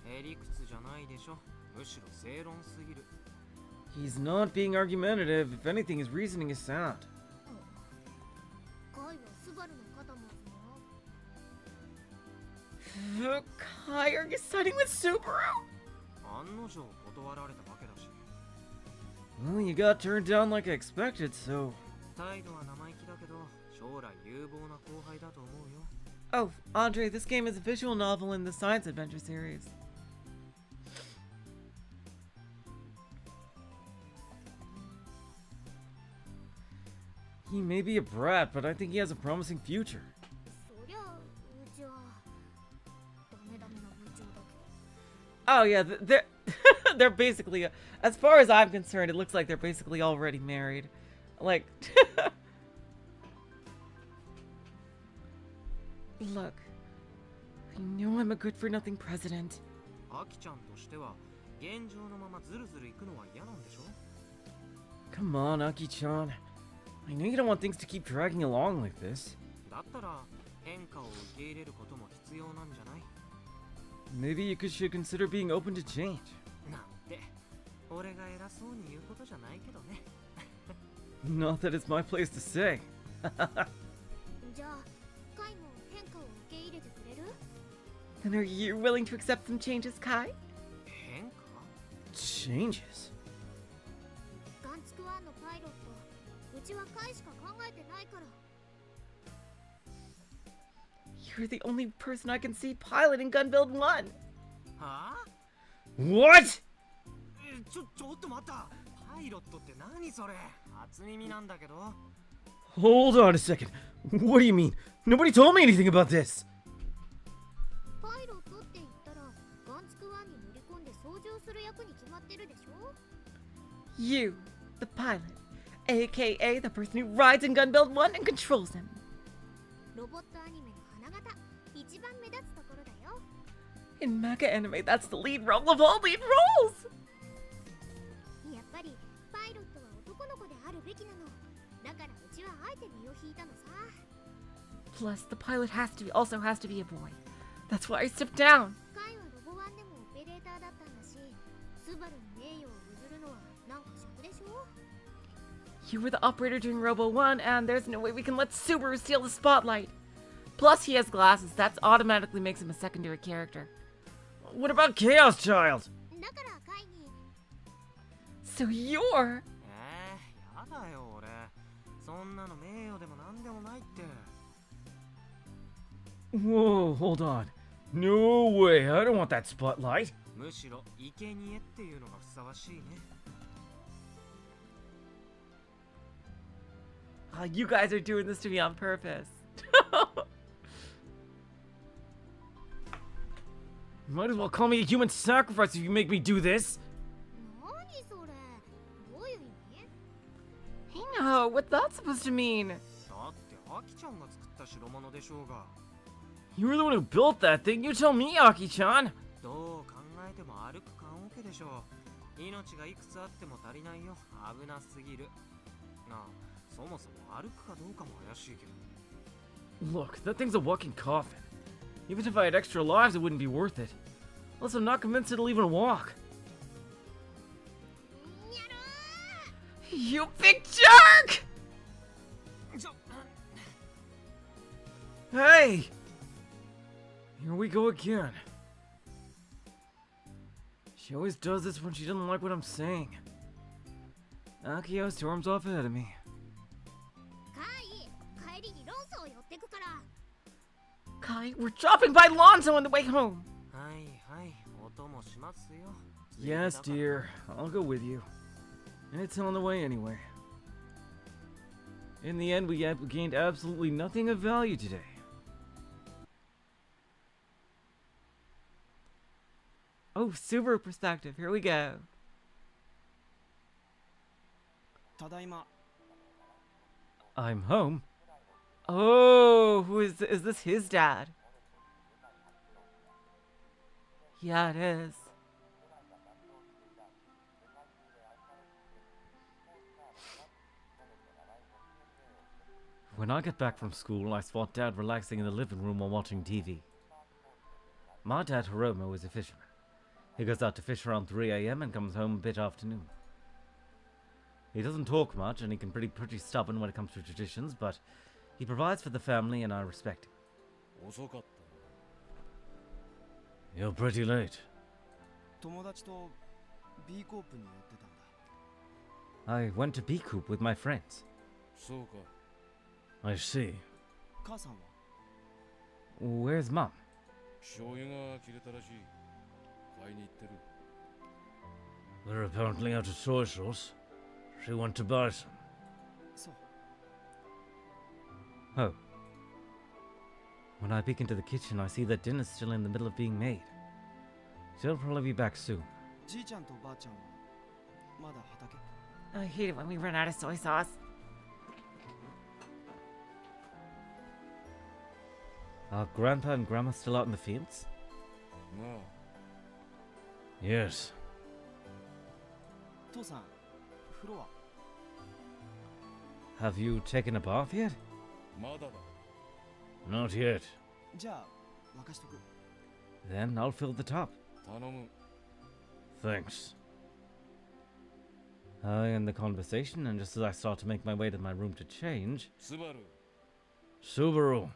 へりくつじゃないでしょ。むしろ正論すぎる。 He's not being argumentative. If anything, his reasoning is sound. カイはスバルの肩持つの？ Kai, are you siding with Subaru? 案の定断られたわけだし。 Well, you got turned down like I expected, so... 態度は生意気だけど、将来有望な後輩だと思うよ。 Oh, Andre, this game is a visual novel in the science adventure series. He may be a brat, but I think he has a promising future. そりゃうちはダメな部長だけど。 Oh yeah, they're they're basically, as far as I'm concerned, it looks like they're basically already married. Like, look, I know I'm a good-for-nothing president. アキちゃんとしては現状のままずるずる行くのは嫌なんでしょ。 Come on, Aki-chan. I know you don't want things to keep dragging along like this. だったら変化を受け入れることも必要なんじゃない？ Maybe you should consider being open to change. なんて俺が偉そうに言うことじゃないけどね。 Not that it's my place to say. じゃあカイも変化を受け入れてくれる？ Then are you willing to accept some changes, Kai? 変化？ Changes? ガンツクワンのパイロット、うちはカイしか考えてないから。 You're the only person I can see piloting Gunbuild 1. はあ？ What? ちょっと待った。パイロットって何それ？初耳なんだけど。 Hold on a second. What do you mean? Nobody told me anything about this. パイロットって言ったらガンツクワンに乗り込んで操縦する役に決まってるでしょ？ You, the pilot, aka the person who rides in Gunbuild 1 and controls him. ロボットアニメの花形、一番目立つところだよ。 In mecha anime, that's the lead role of all lead roles! やっぱりパイロットは男の子であるべきなの。だからうちはあえて身を引いたのさ。 Plus, the pilot also has to be a boy. That's why I stepped down. カイはロボワンでもオペレーターだったんだし、スバルに名誉を譲るのはなんか尺でしょ？ You were the operator during Robo One, and there's no way we can let Subaru steal the spotlight. Plus, he has glasses. That automatically makes him a secondary character. What about Chaos Child? だからカイに So you're... やだよ俺。そんなの名誉でもなんでもないって。 Whoa, hold on. No way, I don't want that spotlight. むしろ生贄っていうのがふさわしいね。You guys are doing this to me on purpose. You might as well call me a human sacrifice if you make me do this. 何それ、どういう意味？ Hey no, what's that supposed to mean? だってアキちゃんが作った代物でしょうが。 You were the one who built that thing. You tell me, Aki-chan. どう考えても歩く棺桶でしょう。命がいくつあっても足りないよ。危なすぎる。なあ、そもそも歩くかどうかも怪しいけど。 Look, that thing's a walking coffin. Even if I had extra lives, it wouldn't be worth it. Plus, I'm not convinced it'll even walk. You big jerk! Hey! Here we go again. She always does this when she doesn't like what I'm saying. Akiho storms off ahead of me. カイ、帰りにローソン寄ってくから。 Kai, we're dropping by Lonzo on the way home. はいはい、お供しますよ。 Yes, dear. I'll go with you. It's on the way anyway. In the end, we gained absolutely nothing of value today. Oh, Subaru perspective. Here we go. ただいま。 I'm home. Oh, is this his dad? Yeah, it is. When I get back from school, I spot Dad relaxing in the living room while watching TV. My dad, Hiromo, is a fisherman. He goes out to fish around 3 a.m. and comes home a bit after noon. He doesn't talk much, and he can be pretty stubborn when it comes to traditions, but he provides for the family, and I respect him. You're pretty late. 友達と B コープに寄ってたんだ。 I went to B Coop with my friends. I see. 母さんは Where's Mom? 醤油が切れたらしい。買いに行ってる。 They're apparently out of soy sauce. She went to buy some. そう。 Oh. When I peek into the kitchen, I see that dinner's still in the middle of being made. She'll probably be back soon. じいちゃんとばあちゃんはまだ畑。 I hate it when we run out of soy sauce. Are Grandpa and Grandma still out in the fields? なあ、 Yes. 父さん、風呂は Have you taken a bath yet? まだだ。 Not yet. じゃあ沸かしとく。 Then I'll fill the tub. 頼む。 Thanks. I end the conversation, and just as I start to make my way to my room to change, スバル、 Subaru.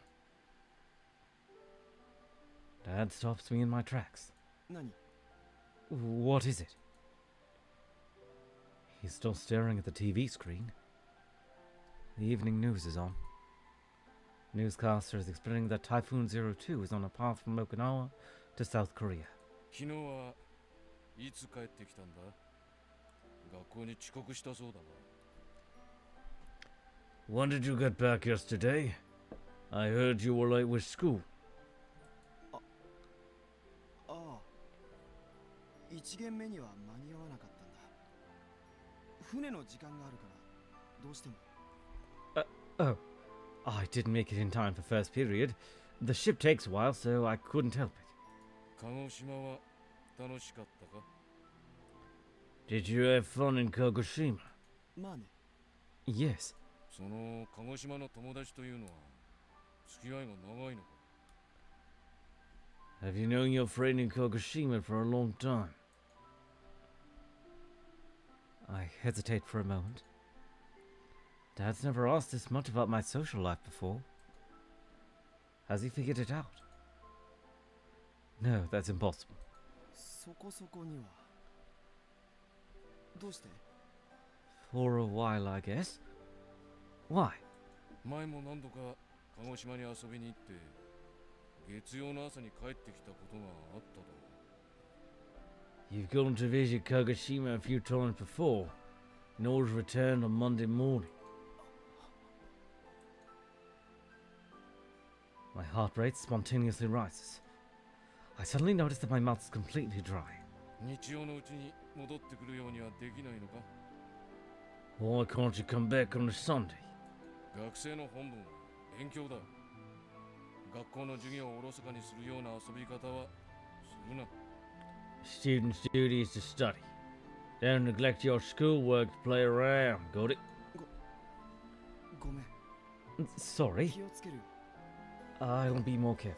Dad stops me in my tracks. 何？ What is it? He's still staring at the TV screen. The evening news is on. Newscaster is explaining that Typhoon 02 is on a path from Okinawa to South Korea. 昨日はいつ帰ってきたんだ？学校に遅刻したそうだな。 When did you get back yesterday? I heard you were late with school. ああ。1限目には間に合わなかったんだ。船の時間があるからどうしても。 Oh, I didn't make it in time for first period. The ship takes a while, so I couldn't help it. 鹿児島は楽しかったか？ Did you have fun in Kagoshima? まあね。 Yes. その鹿児島の友達というのは付き合いが長いのか？ Have you known your friend in Kagoshima for a long time? I hesitate for a moment. Dad's never asked this much about my social life before. Has he figured it out? No, that's impossible. そこそこには。どうして？ For a while, I guess. Why? 前も何度か鹿児島に遊びに行って月曜の朝に帰ってきたことがあっただろ You've gone to visit Kagoshima a few times before, in order to return on Monday morning. My heart rate spontaneously rises. I suddenly notice that my mouth is completely dry. 日曜のうちに戻ってくるようにはできないのか？ Why can't you come back on a Sunday? 学生の本分は勉強だ。学校の授業をおろそかにするような遊び方はするな。 Students' duty is to study. Don't neglect your schoolwork to play around, got it? ごめん。 Sorry, 気をつける。 I'll be more careful.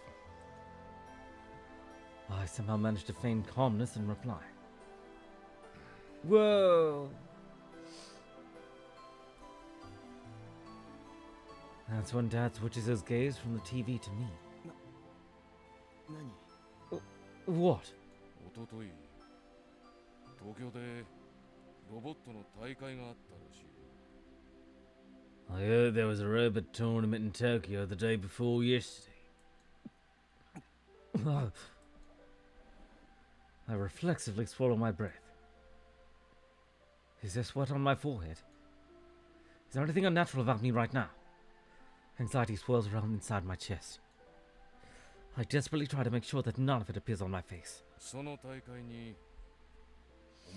I somehow managed to feign calmness and reply. Whoa. That's when Dad switches his gaze from the TV to me. 何？ What? おととい、東京でロボットの大会があったらしい。 I heard there was a robot tournament in Tokyo the day before yesterday. I reflexively swallow my breath. Is there sweat on my forehead? Is there anything unnatural about me right now? Anxiety swirls around inside my chest. I desperately try to make sure that none of it appears on my face. その大会に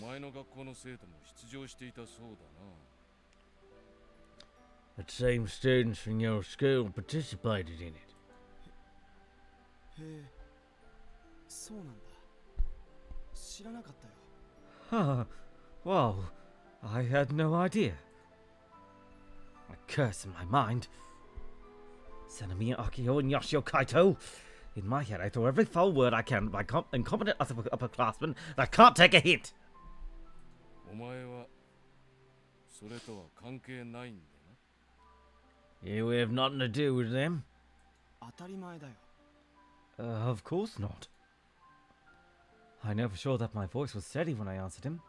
お前の学校の生徒も出場していたそうだな。 The same students from your school participated in it. へえ、そうなんだ。知らなかったよ。 Huh. Wow. I had no idea. I curse in my mind. Sanemiya Akiho and Yoshio Kaito. In my head, I throw every foul word I can by incompetent upperclassmen that can't take a hint. お前はそれとは関係ないんだな。 You have nothing to do with them? 当たり前だよ。 Of course not. I know for sure that my voice was steady when I answered him.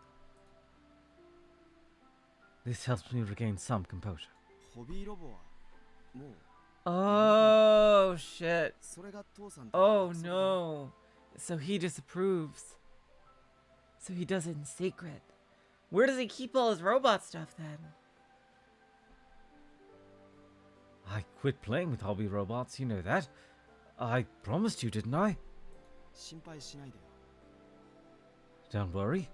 This helps me regain some composure. ホビーロボはもう Oh, shit. それが父さんと Oh, no. So he disapproves. So he does it in secret. Where does he keep all his robot stuff then? I quit playing with hobby robots, you know that. I promised you, didn't I? 心配しないでよ。 Don't worry.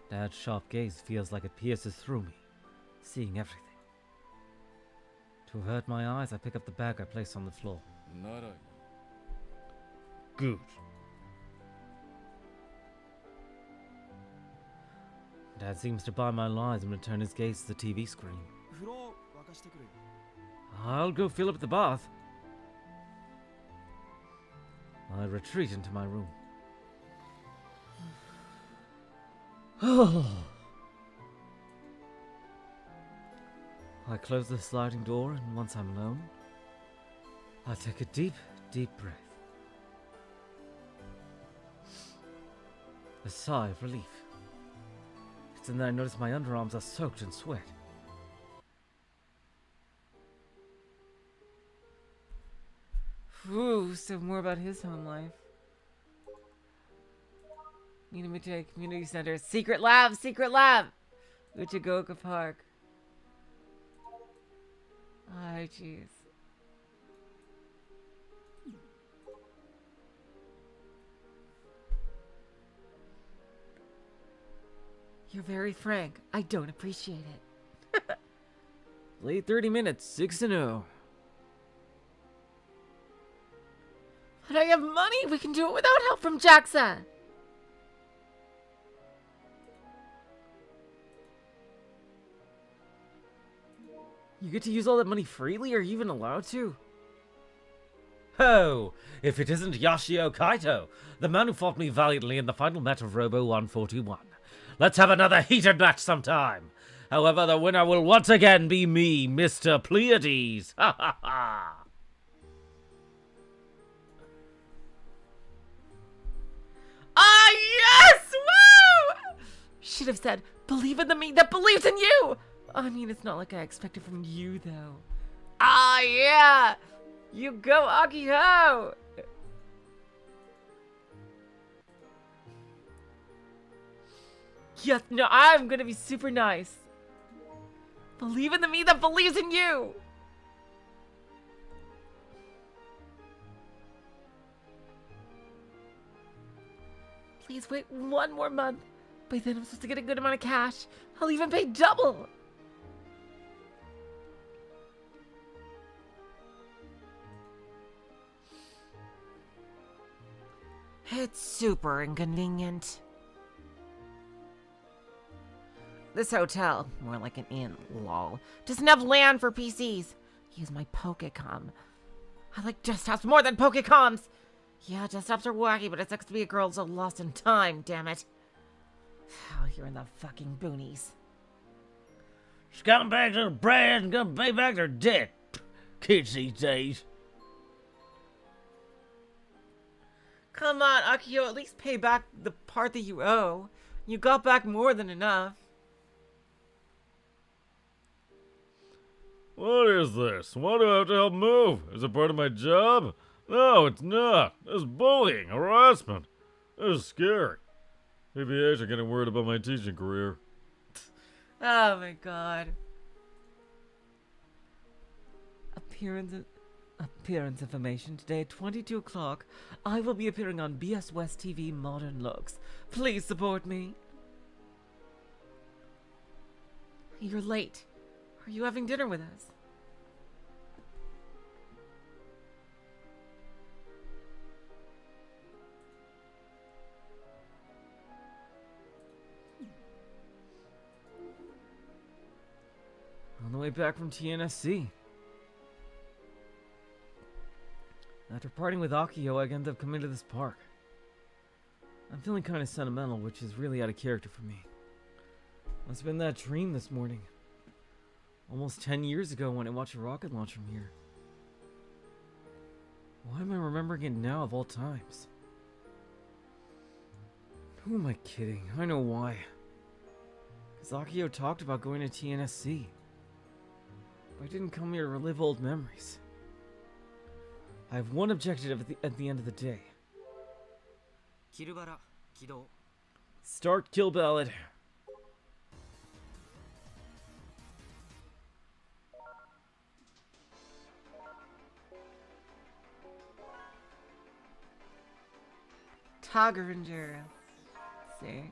Dad's sharp gaze feels like it pierces through me, seeing everything. To avert my eyes, I pick up the bag I placed on the floor. ならいい。 Good. Dad seems to buy my lies and return his gaze to the TV screen. 風呂沸かしてくるよ。 I'll go fill up the bath. I retreat into my room. I close the sliding door, and once I'm alone, I take a deep, deep breath. A sigh of relief. It's then that I notice my underarms are soaked in sweat. Ooh, so more about his home life. Minamite Community Center. Secret lab! Secret lab! Uchigoka Park. Ay, jeez. You're very frank. I don't appreciate it. Late 30 minutes, 6-0. But I have money! We can do it without help from Jackson! You get to use all that money freely? Are you even allowed to? Oh, if it isn't Yoshio Kaito, the man who fought me valiantly in the final match of Robo 141. Let's have another heated match sometime. However, the winner will once again be me, Mr. Pleiades. Ha ha ha! Ah, yes! Woo! Should have said, believe in the me that believes in you! I mean, it's not like I expected from you, though. Ah, yeah! You go, Akiho! Yes, no, I'm gonna be super nice. Believe in the me that believes in you! Please wait one more month. By then I'm supposed to get a good amount of cash. I'll even pay double! It's super inconvenient. This hotel, more like an inn, lol, doesn't have land for PCs. Use my Pokecom. I like desktops more than Pokecoms! Yeah, desktops are wacky, but it sucks to be a girl so lost in time, damn it. Oh, you're in the fucking boonies. Scumbags are brand and gonna pay back their debt. Kids these days. Come on, Akiho, at least pay back the part that you owe. You got back more than enough. What is this? Why do I have to help move? Is it part of my job? No, it's not. It's bullying, harassment. This is scary. PBAs are getting worried about my teaching career. Oh my god. Appearance information today at 22 o'clock. I will be appearing on BS West TV Modern Looks. Please support me. You're late. Are you having dinner with us? On the way back from TNSC. After parting with Akiho, I ended up coming to this park. I'm feeling kind of sentimental, which is really out of character for me. Must have been that dream this morning. Almost 10 years ago when I watched a rocket launch from here. Why am I remembering it now of all times? Who am I kidding? I know why. Because Akiho talked about going to TNSC. But I didn't come here to relive old memories. I have one objective at the end of the day. Start kill ballad. Togaranger. See?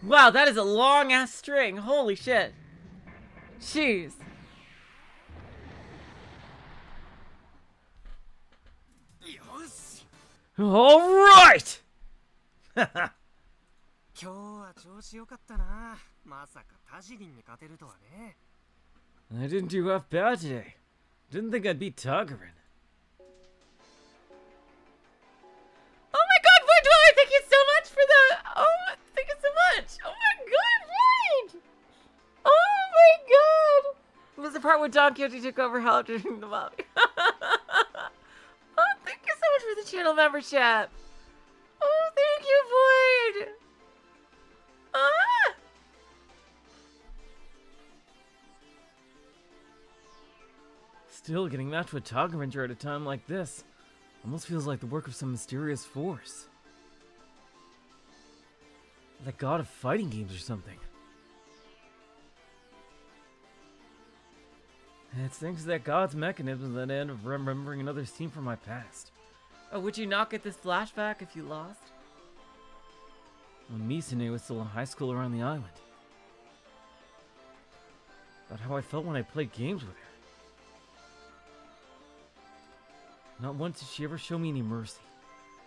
Wow, that is a long ass string. Holy shit. Jeez. All right. 今日は調子良かったな。まさかタジリンに勝てるとはね。I didn't do half bad today. Didn't think I'd beat Togerin. Oh my god, Boy, thank you so much for the... Oh, thank you so much. Oh my god, right. Oh my god. It was the part where Don Quixote took over Hell during the mob. Oh, thank you so much for the channel membership. Oh, thank you, Void. Ah. Still, getting matched with Togaranger at a time like this almost feels like the work of some mysterious force. The god of fighting games or something. It's thanks to that god's mechanism that I end up remembering another scene from my past. Oh, would you not get this flashback if you lost? When Misune was still in high school around the island. About how I felt when I played games with her. Not once did she ever show me any mercy.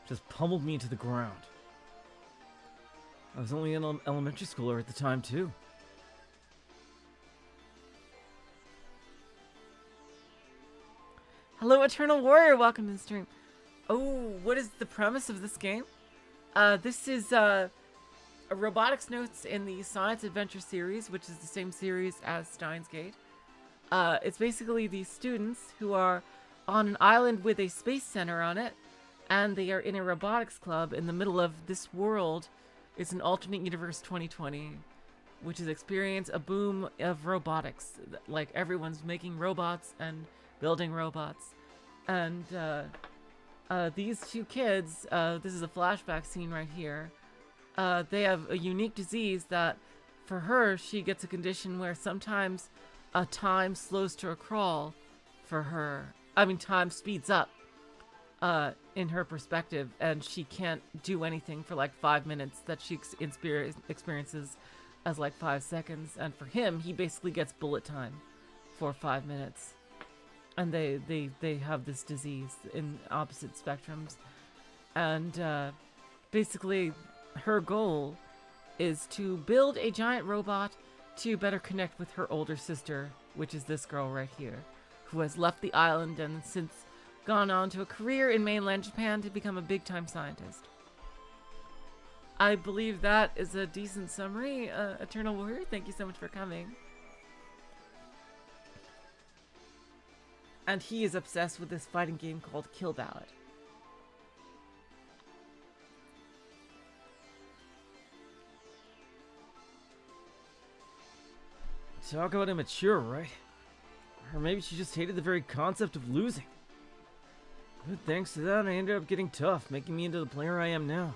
Just pummeled me into the ground. I was only an elementary schooler at the time, too. Hello, Eternal Warrior. Welcome to the stream. Oh, what is the premise of this game? This is Robotics Notes in the Science Adventure series, which is the same series as Steins Gate. It's basically these students who are on an island with a space center on it, and they are in a robotics club in the middle of this world. It's an alternate universe 2020, which has experienced a boom of robotics. Like, everyone's making robots and building robots. And these two kids, this is a flashback scene right here, they have a unique disease that, for her, she gets a condition where sometimes time slows to a crawl for her. I mean, time speeds up in her perspective, and she can't do anything for like 5 minutes that she experiences as like 5 seconds. And for him, he basically gets bullet time for 5 minutes. And they have this disease in opposite spectrums. And basically, her goal is to build a giant robot to better connect with her older sister, which is this girl right here, who has left the island and since gone on to a career in mainland Japan to become a big-time scientist. I believe that is a decent summary. Eternal Warrior, thank you so much for coming. And he is obsessed with this fighting game called Kill Ballad. Talk about immature, right? Or maybe she just hated the very concept of losing. But thanks to that, I ended up getting tough, making me into the player I am now.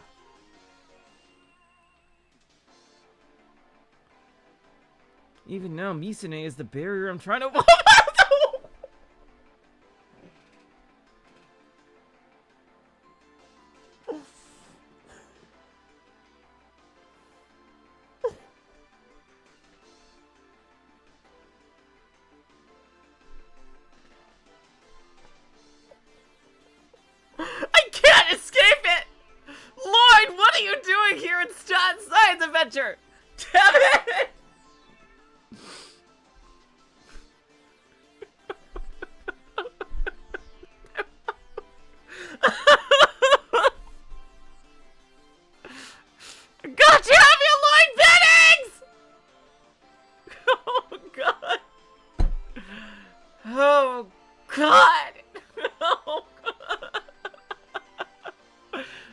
Even now, Misune is the barrier I'm trying to... Science Adventure! Damn it! God damn you, Lloyd Bennings! Oh god. Oh god. Oh god.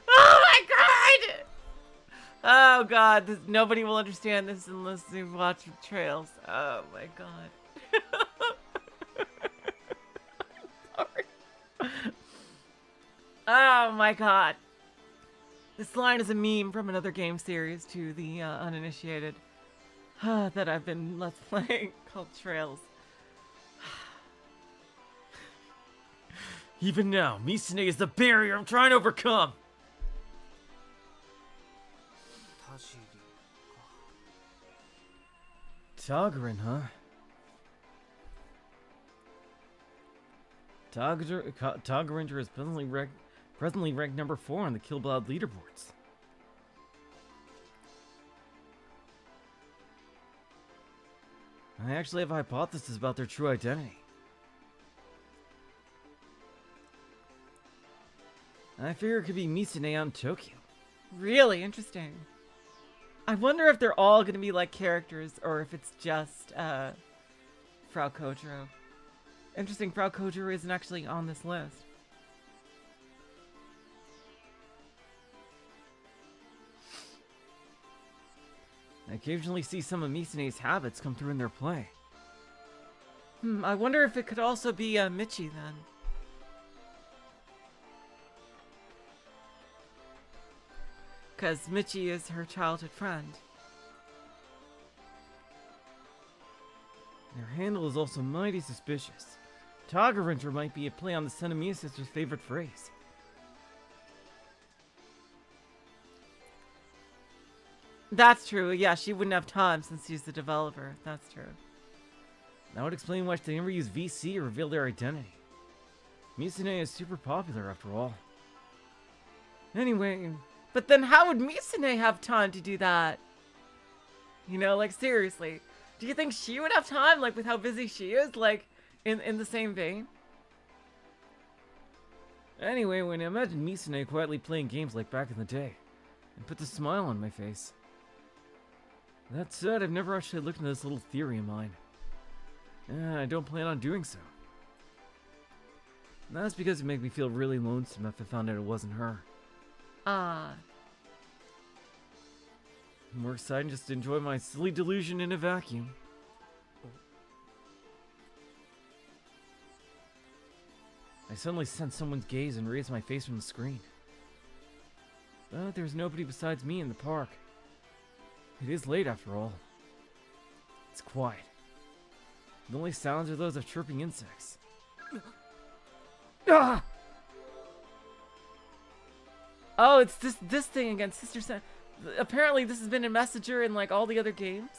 Oh my god! Oh god, nobody will understand this unless they watch the trails. Oh my god. Sorry. Oh my god. This line is a meme from another game series to the uninitiated that I've been let's playing called Trails. Even now, Misune is the barrier I'm trying to overcome. Tagarin, huh? Tagaringer is presently ranked number 4 on the Kill Blood leaderboards. I actually have a hypothesis about their true identity. I figure it could be Misune out in Tokyo. Really interesting. I wonder if they're all going to be like characters or if it's just Frau Koujiro. Interesting, Frau Koujiro isn't actually on this list. I occasionally see some of Misune's habits come through in their play. I wonder if it could also be Michi then. Because Michi is her childhood friend. Their handle is also mighty suspicious. Tagaringer might be a play on the Senemiya sister's favorite phrase. That's true. Yeah, she wouldn't have time since she's the developer. That's true. That would explain why they never use VC or reveal their identity. Misune is super popular after all. Anyway, but then how would Misune have time to do that? You know, like seriously. Do you think she would have time, like with how busy she is, like in the same vein? Anyway, when I imagine Misune quietly playing games like back in the day, it puts a smile on my face. That said, I've never actually looked into this little theory of mine. And I don't plan on doing so. And that's because it made me feel really lonesome if I found out it wasn't her. Ah. More exciting just to enjoy my silly delusion in a vacuum. I suddenly sensed someone's gaze and raised my face from the screen. But there's nobody besides me in the park. It is late after all. It's quiet. The only sounds are those of chirping insects. Ah! Oh, it's this thing again, Sister Sen. Apparently this has been a messenger in like all the other games.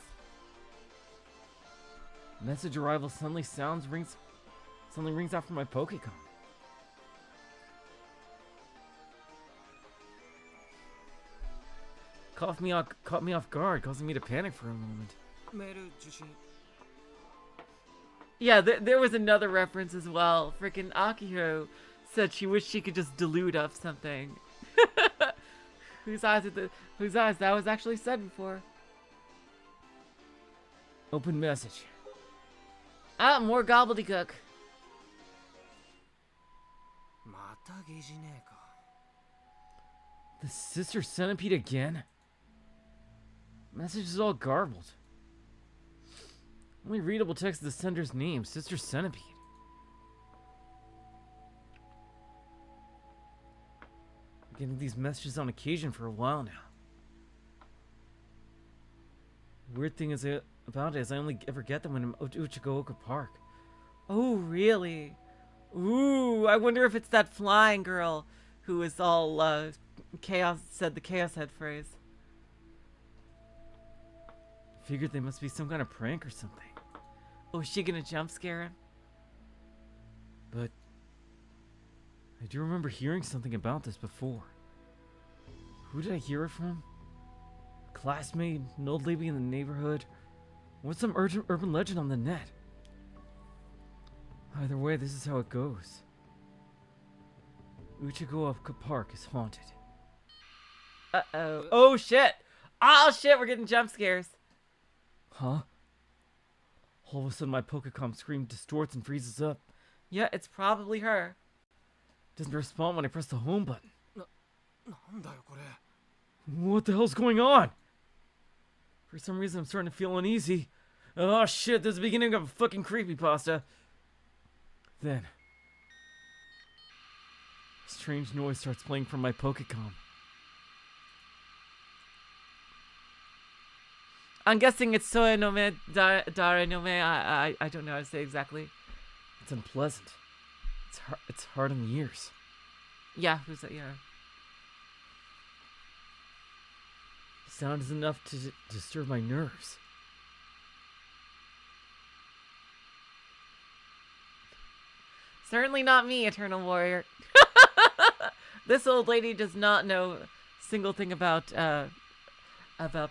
Message arrival suddenly rings out from my Pokecom. Caught me off guard, causing me to panic for a moment. メール受信 Yeah, there was another reference as well. Freaking Akiho said she wished she could just delude up something. Whose eyes that was actually said before. Open message. Ah, more gobbledygook. またゲジねえか The Sister Centipede again? Message is all garbled. Only readable text is the sender's name, Sister Centipede. I'm getting these messages on occasion for a while now. The weird thing about it is I only ever get them when I'm at Uchigooka Park. Oh, really? Ooh, I wonder if it's that flying girl who is all chaos, said the chaos head phrase. Figured they must be some kind of prank or something. Oh, is she gonna jump scare him? But I do remember hearing something about this before. Who did I hear it from? A classmate, an old lady in the neighborhood, or some urban legend on the net. Either way, this is how it goes. Uchigooka Park is haunted. Uh-oh. Oh, shit! Oh, shit, we're getting jump scares. Huh? All of a sudden my Pokecom screen distorts and freezes up. Yeah, it's probably her. Doesn't respond when I press the home button. なんだよこれ What the hell's going on? For some reason I'm starting to feel uneasy. Oh shit, this is the beginning of a fucking creepypasta. Then a strange noise starts playing from my Pokecom. I'm guessing it's Soe no Me, Dare no Me. I don't know how to say exactly. It's unpleasant. It's hard on the ears. Yeah, who's that? Yeah. The sound is enough to disturb my nerves. Certainly not me, Eternal Warrior. This old lady does not know a single thing about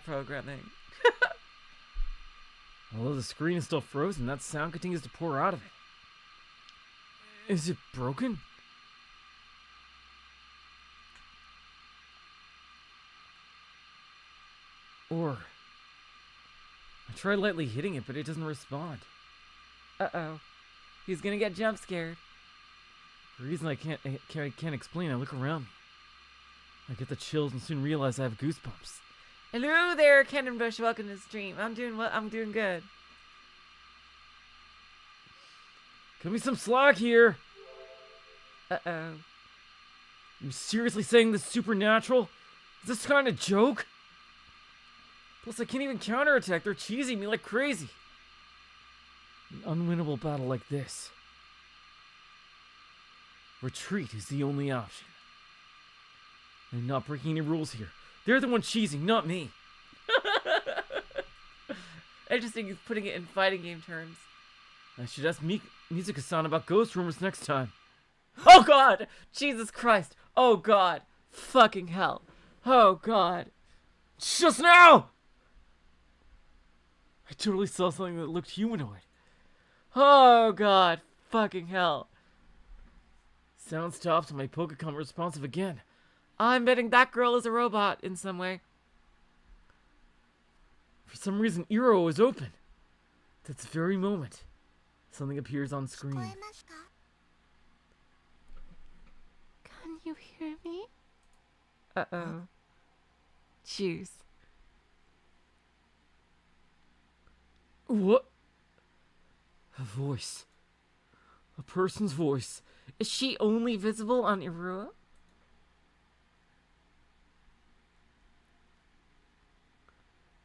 programming. Although the screen is still frozen, that sound continues to pour out of it. Is it broken? Or I try lightly hitting it, but it doesn't respond. Uh-oh. He's gonna get jump scared. For a reason I can't explain, I look around me. I get the chills and soon realize I have goosebumps. Hello there, Cannon Bush. Welcome to the stream. I'm doing good. Cut me some slack here. Uh-oh. You seriously saying this is supernatural? Is this kind of joke? Plus, I can't even counterattack. They're cheesing me like crazy. An unwinnable battle like this. Retreat is the only option. I'm not breaking any rules here. They're the ones cheesing, not me. Interesting, he's putting it in fighting game terms. I should ask Mizuka-san about ghost rumors next time. Oh god! Jesus Christ! Oh god! Fucking hell! Oh god! Just now! I totally saw something that looked humanoid. Oh god! Fucking hell! Sound stops and my Pokecom responsive again. I'm betting that girl is a robot in some way. For some reason, Iro is open. At this very moment, something appears on 聞こ screen. えますか？ Can you hear me? Uh-oh. Choose. What? A voice. A person's voice. Is she only visible on Irua?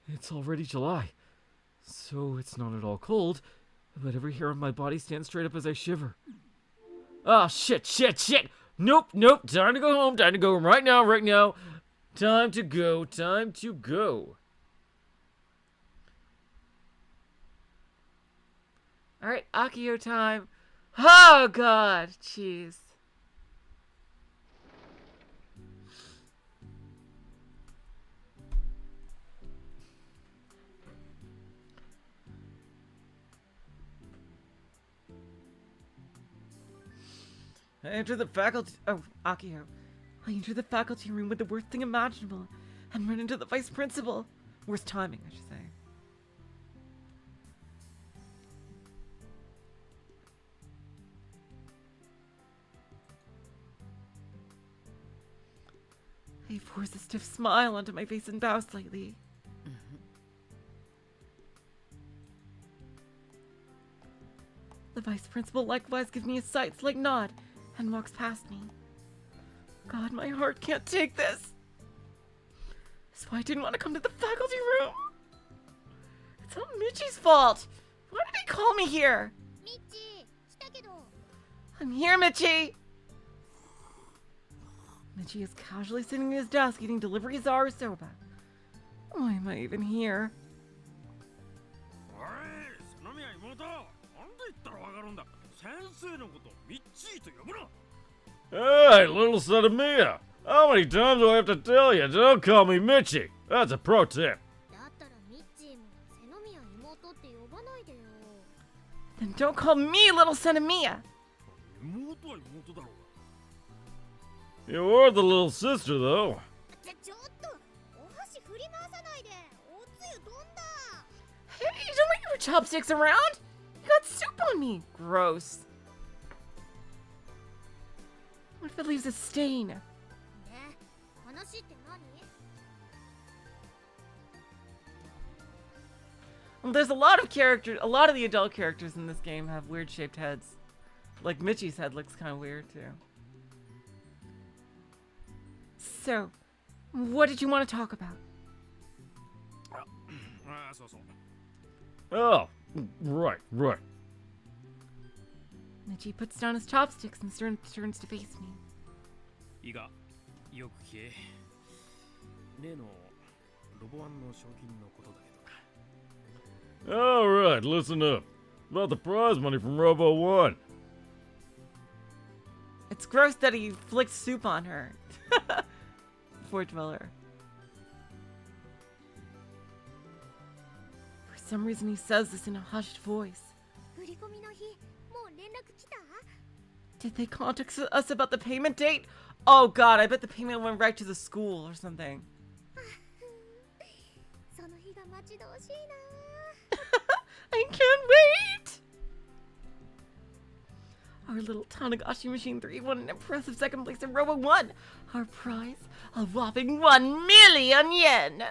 It's already July, so it's not at all cold, but every hair on my body stands straight up as I shiver. Ah, shit. Nope. Time to go home. Time to go right now. Time to go. Alright, Akiho time. Oh god, jeez. I enter the faculty. Oh, Akiho. I enter the faculty room with the worst thing imaginable and run into the vice principal. Worst timing, I should say. I force a stiff smile onto my face and bow slightly. The vice principal likewise gives me a sight-like nod and walks past me. God, my heart can't take this. That's why I didn't want to come to the faculty room. It's all Michi's fault. Why did he call me here? ミッチー、来たけど。 I'm here, Michi. Michi is casually sitting at his desk eating delivery czar soba. Why am I even here? おい、その宮妹、なんで言ったらわかるんだ。先生のことミッチーと呼ぶな。 Hey, little son of Mia! How many times do I have to tell you? Don't call me Michi. That's a pro tip. だったらミッチーも背宮妹って呼ばないでよ。 Then don't call me little son of Mia. 妹は妹だろうが。 You are the little sister, though. ちょっとお箸振り回さないで。おつゆ飛んだ。 Hey, don't leave your chopsticks around. You got soup on me. Gross. What if it leaves a stain? ね、話って何？ Well, there's a lot of characters. A lot of the adult characters in this game have weird shaped heads. Like Michi's head looks kind of weird too. So, what did you want to talk about? ああ、そうそう。 Oh, right. Michi puts down his chopsticks and turns to face me. いいか、よく聞け。例のロボワンの賞金のことだけど。 Alright, listen up. About the prize money from Robo One. It's gross that he flicked soup on her. Fort Dweller. For some reason he says this in a hushed voice. 振り込みの日、もう連絡来た？ Did they contact us about the payment date? Oh god, I bet the payment went right to the school or something. その日が待ち遠しいな。 I can't wait! Our little Tanagashi Machine 3 won an impressive second place in Robo One. Our prize, a whopping 1 million yen!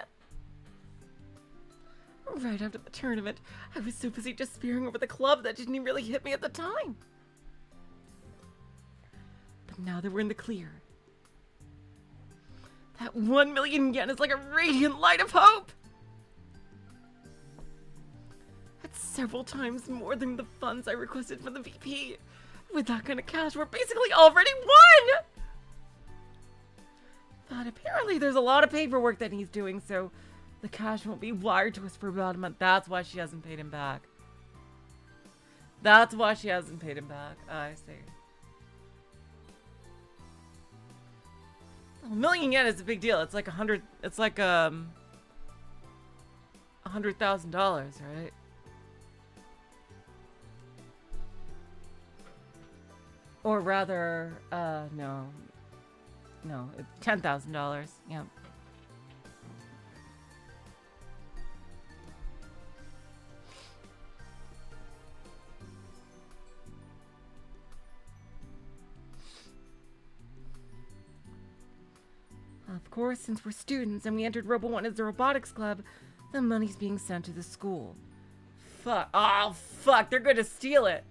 Right after the tournament, I was so busy just spearing over the club that didn't really hit me at the time. But now that we're in the clear, that 1 million yen is like a radiant light of hope! That's several times more than the funds I requested from the VP. With that kind of cash, we're basically already won! But apparently there's a lot of paperwork that he's doing, so the cash won't be wired to us for about a month. That's why she hasn't paid him back. That's why she hasn't paid him back. I see. A million yen is a big deal. It's like $100,000, right? Or rather, no, $10,000. Yeah. Of course, since we're students and we entered Robo One as the robotics club, the money's being sent to the school. Fuck. Oh, fuck. They're gonna steal it.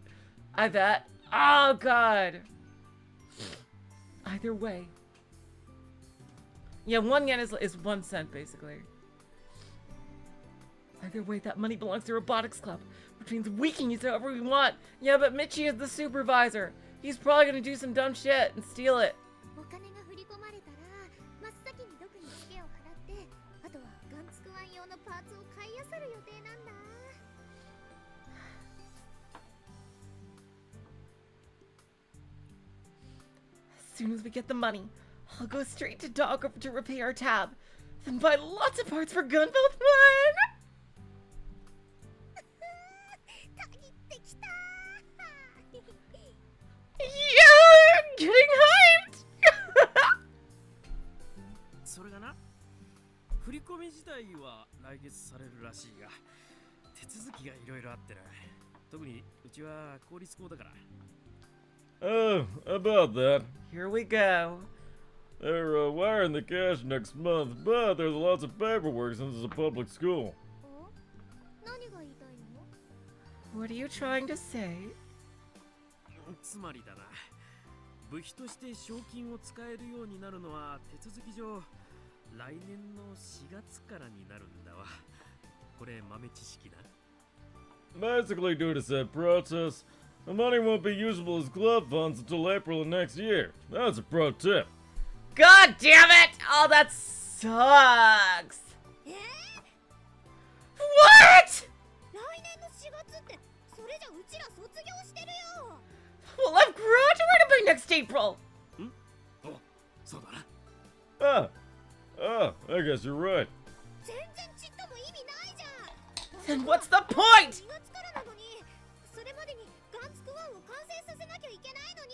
I bet. Oh, God. Either way. Yeah, 1 yen is 1 cent, basically. Either way, that money belongs to robotics club, which means we can use it however we want. Yeah, but Michi is the supervisor. He's probably gonna do some dumb shit and steal it. お金が振り込まれたら真っ先にドクにツケを払ってあとはガンツクワン用のパーツを買い漁る予定なんだ。 As soon as we get the money, I'll go straight to Dock over to repair our tab, then buy lots of parts for Gunboat One! たぎってきた Yeah! I'm getting hyped! それがな、振り込み自体は来月されるらしいが、手続きがいろいろあってな。特にうちは公立校だから。About that. Here we go. They're wiring the cash next month, but there's lots of paperwork since it's a public school. お何が言いたいの What are you trying to say? つまりだな、部費として賞金を使えるようになるのは手続き上来年の4月からになるんだわ。これ豆知識だ。 Basically, due to said process, the money won't be usable as club funds until April of next year. That's a pro tip. God damn it! Oh, that sucks! え What? 来年の4月ってそれじゃうちら卒業してるよ Well, I've graduated by next April! お、そうだな。I guess you're right. 全然ちっとも意味ないじゃん Then what's the point? 4月からなのにそれまでにガンツクワンを完成させなきゃいけないのに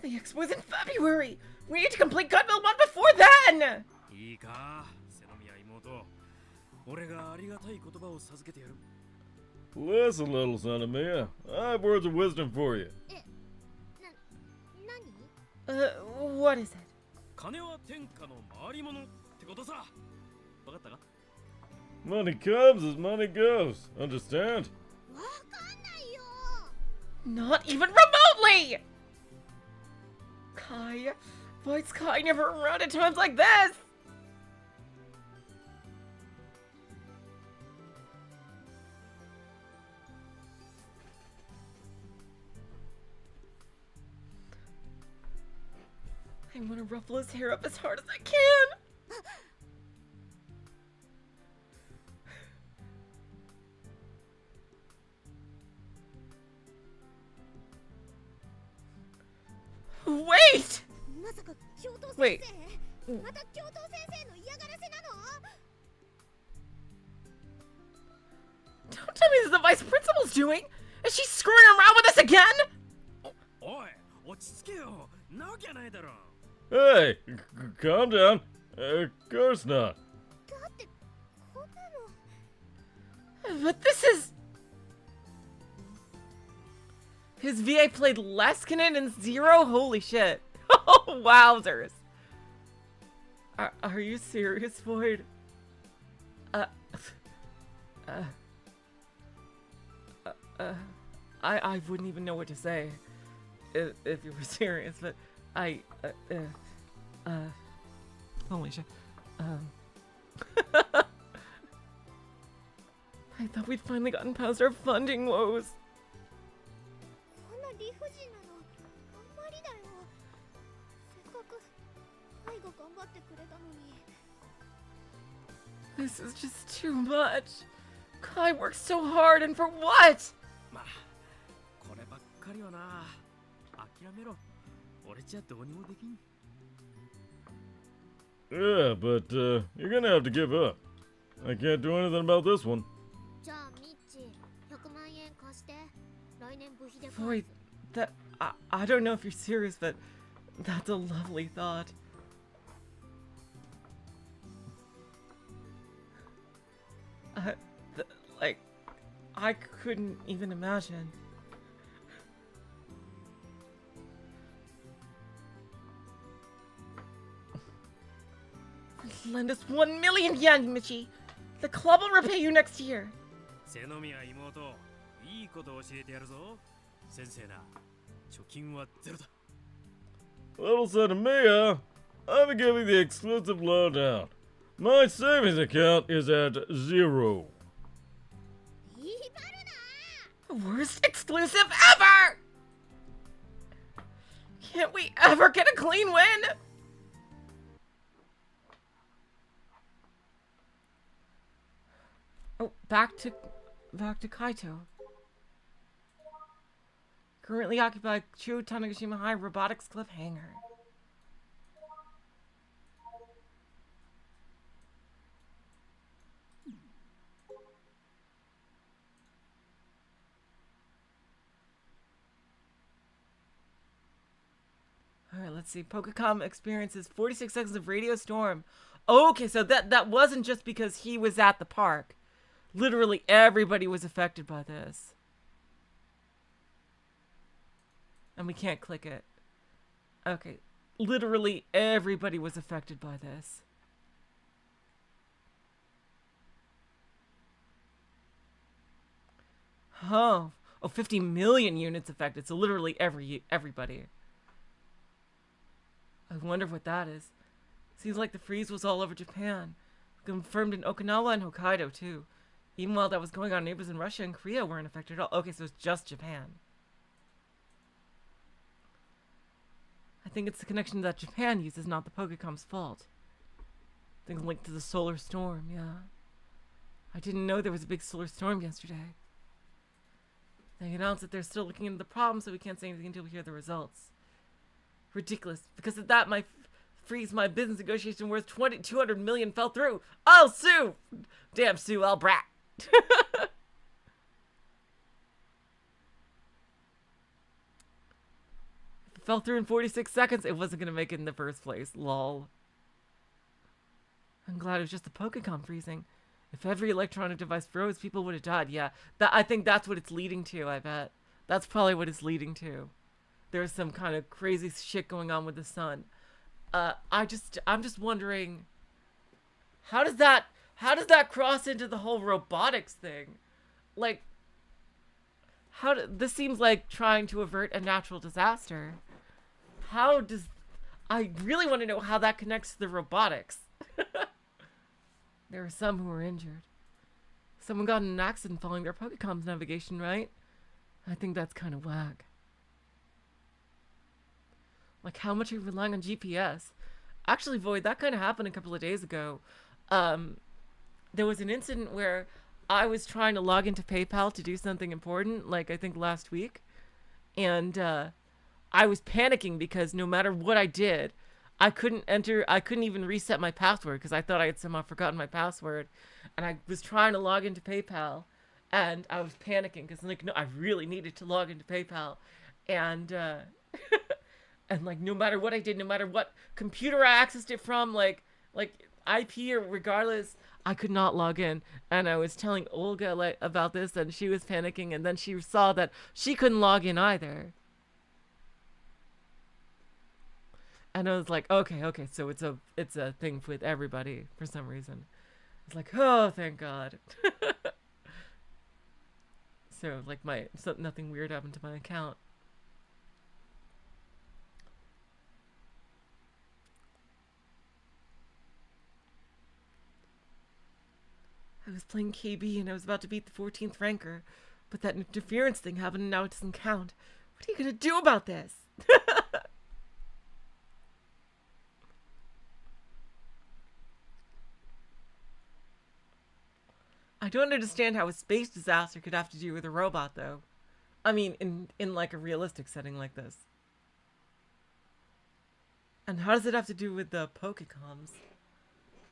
The expo's in February! We need to complete Gunboat One before then! いいか、瀬宮妹。俺がありがたい言葉を授けてやる。 Listen, little son of Mia. I have words of wisdom for you. 何 What is it? 金は天下の回り物ってことさ。わかったか？ Money comes as money goes. Understand? わかんないよ Not even remotely! Kai, why's Kai never around at times like this? I want to ruffle his hair up as hard as I can. Wait! まさか教頭先 Wait. 生また教頭先生の嫌がらせなの Don't tell me this is the vice principal's doing! Is she screwing around with us again? おい、落ち着けよ。なわけないだろ。 Hey, calm down. Of course not. だってこんなの But this is... His VA played Leskinen and Zero? Holy shit. Oh, wowzers. Are you serious, Void? I wouldn't even know what to say if you were serious, but holy shit. I thought we'd finally gotten past our funding woes. こんな理不尽なのあんまりだよせっかく愛が頑張ってくれたのに This is just too much. Kai works so hard and for what? まあ、こればっかりはな。諦めろ。俺じゃどうにもできん。 Yeah, but you're gonna have to give up. I can't do anything about this one. じゃあミッチ100万円貸して来年部費で Void, that I don't know if you're serious, but that's a lovely thought. Like, I couldn't even imagine. Lend us 1 million yen, Michi. The club will repay you next year. 背の宮妹、いいこと教えてやるぞ。先生な、貯金はゼロだ。Little son of Mia, I'll be giving the exclusive lowdown. My savings account is at 0. Worst exclusive ever! Can't we ever get a clean win? Oh, back to Kaito. Currently occupied Chu Tanegashima High Robotics Club hangar. Alright, let's see. Pokecom experiences 46 seconds of radio storm. Okay, so that wasn't just because he was at the park. Literally everybody was affected by this. And we can't click it. Okay. Literally everybody was affected by this. Oh. Oh, 50 million units affected. So literally everybody. I wonder what that is. Seems like the freeze was all over Japan. Confirmed in Okinawa and Hokkaido too. Even while that was going on, neighbors in Russia and Korea weren't affected at all. Okay, so it's just Japan. I think it's the connection that Japan uses, not the Pokecom's fault. Things linked to the solar storm, yeah. I didn't know there was a big solar storm yesterday. They announced that they're still looking into the problem, so we can't say anything until we hear the results. Ridiculous. Because of that, my freeze my business negotiation worth 200 million fell through. Oh, Sue! Damn, Sue, I'll brat. Fell through in 46 seconds. It wasn't going to make it in the first place. Lol. I'm glad it was just the Pokecom freezing. If every electronic device froze, people would have died. Yeah, I think that's what it's leading to, I bet. That's probably what it's leading to. There's some kind of crazy shit going on with the sun. I'm just wondering, how does that cross into the whole robotics thing? Like, this seems like trying to avert a natural disaster. I really want to know how that connects to the robotics. There were some who were injured. Someone got in an accident following their Pokecom's navigation, right? I think that's kind of whack. Like, how much are you relying on GPS? Actually, Void, that kind of happened a couple of days ago. There was an incident where I was trying to log into PayPal to do something important, like I think last week. And I was panicking because no matter what I did, I couldn't even reset my password because I thought I had somehow forgotten my password. And I was trying to log into PayPal and I was panicking because like, no, I really needed to log into PayPal. And, and like, no matter what I did, no matter what computer I accessed it from, like IP or regardless, I could not log in. And I was telling Olga about this and she was panicking and then she saw that she couldn't log in either. And I was like, okay, so it's a thing with everybody for some reason. It's like, oh, thank God. So like nothing weird happened to my account. I was playing KB and I was about to beat the 14th ranker, but that interference thing happened and now it doesn't count. What are you gonna do about this? I don't understand how a space disaster could have to do with a robot, though. I mean, in like a realistic setting like this. And how does it have to do with the Pokecoms?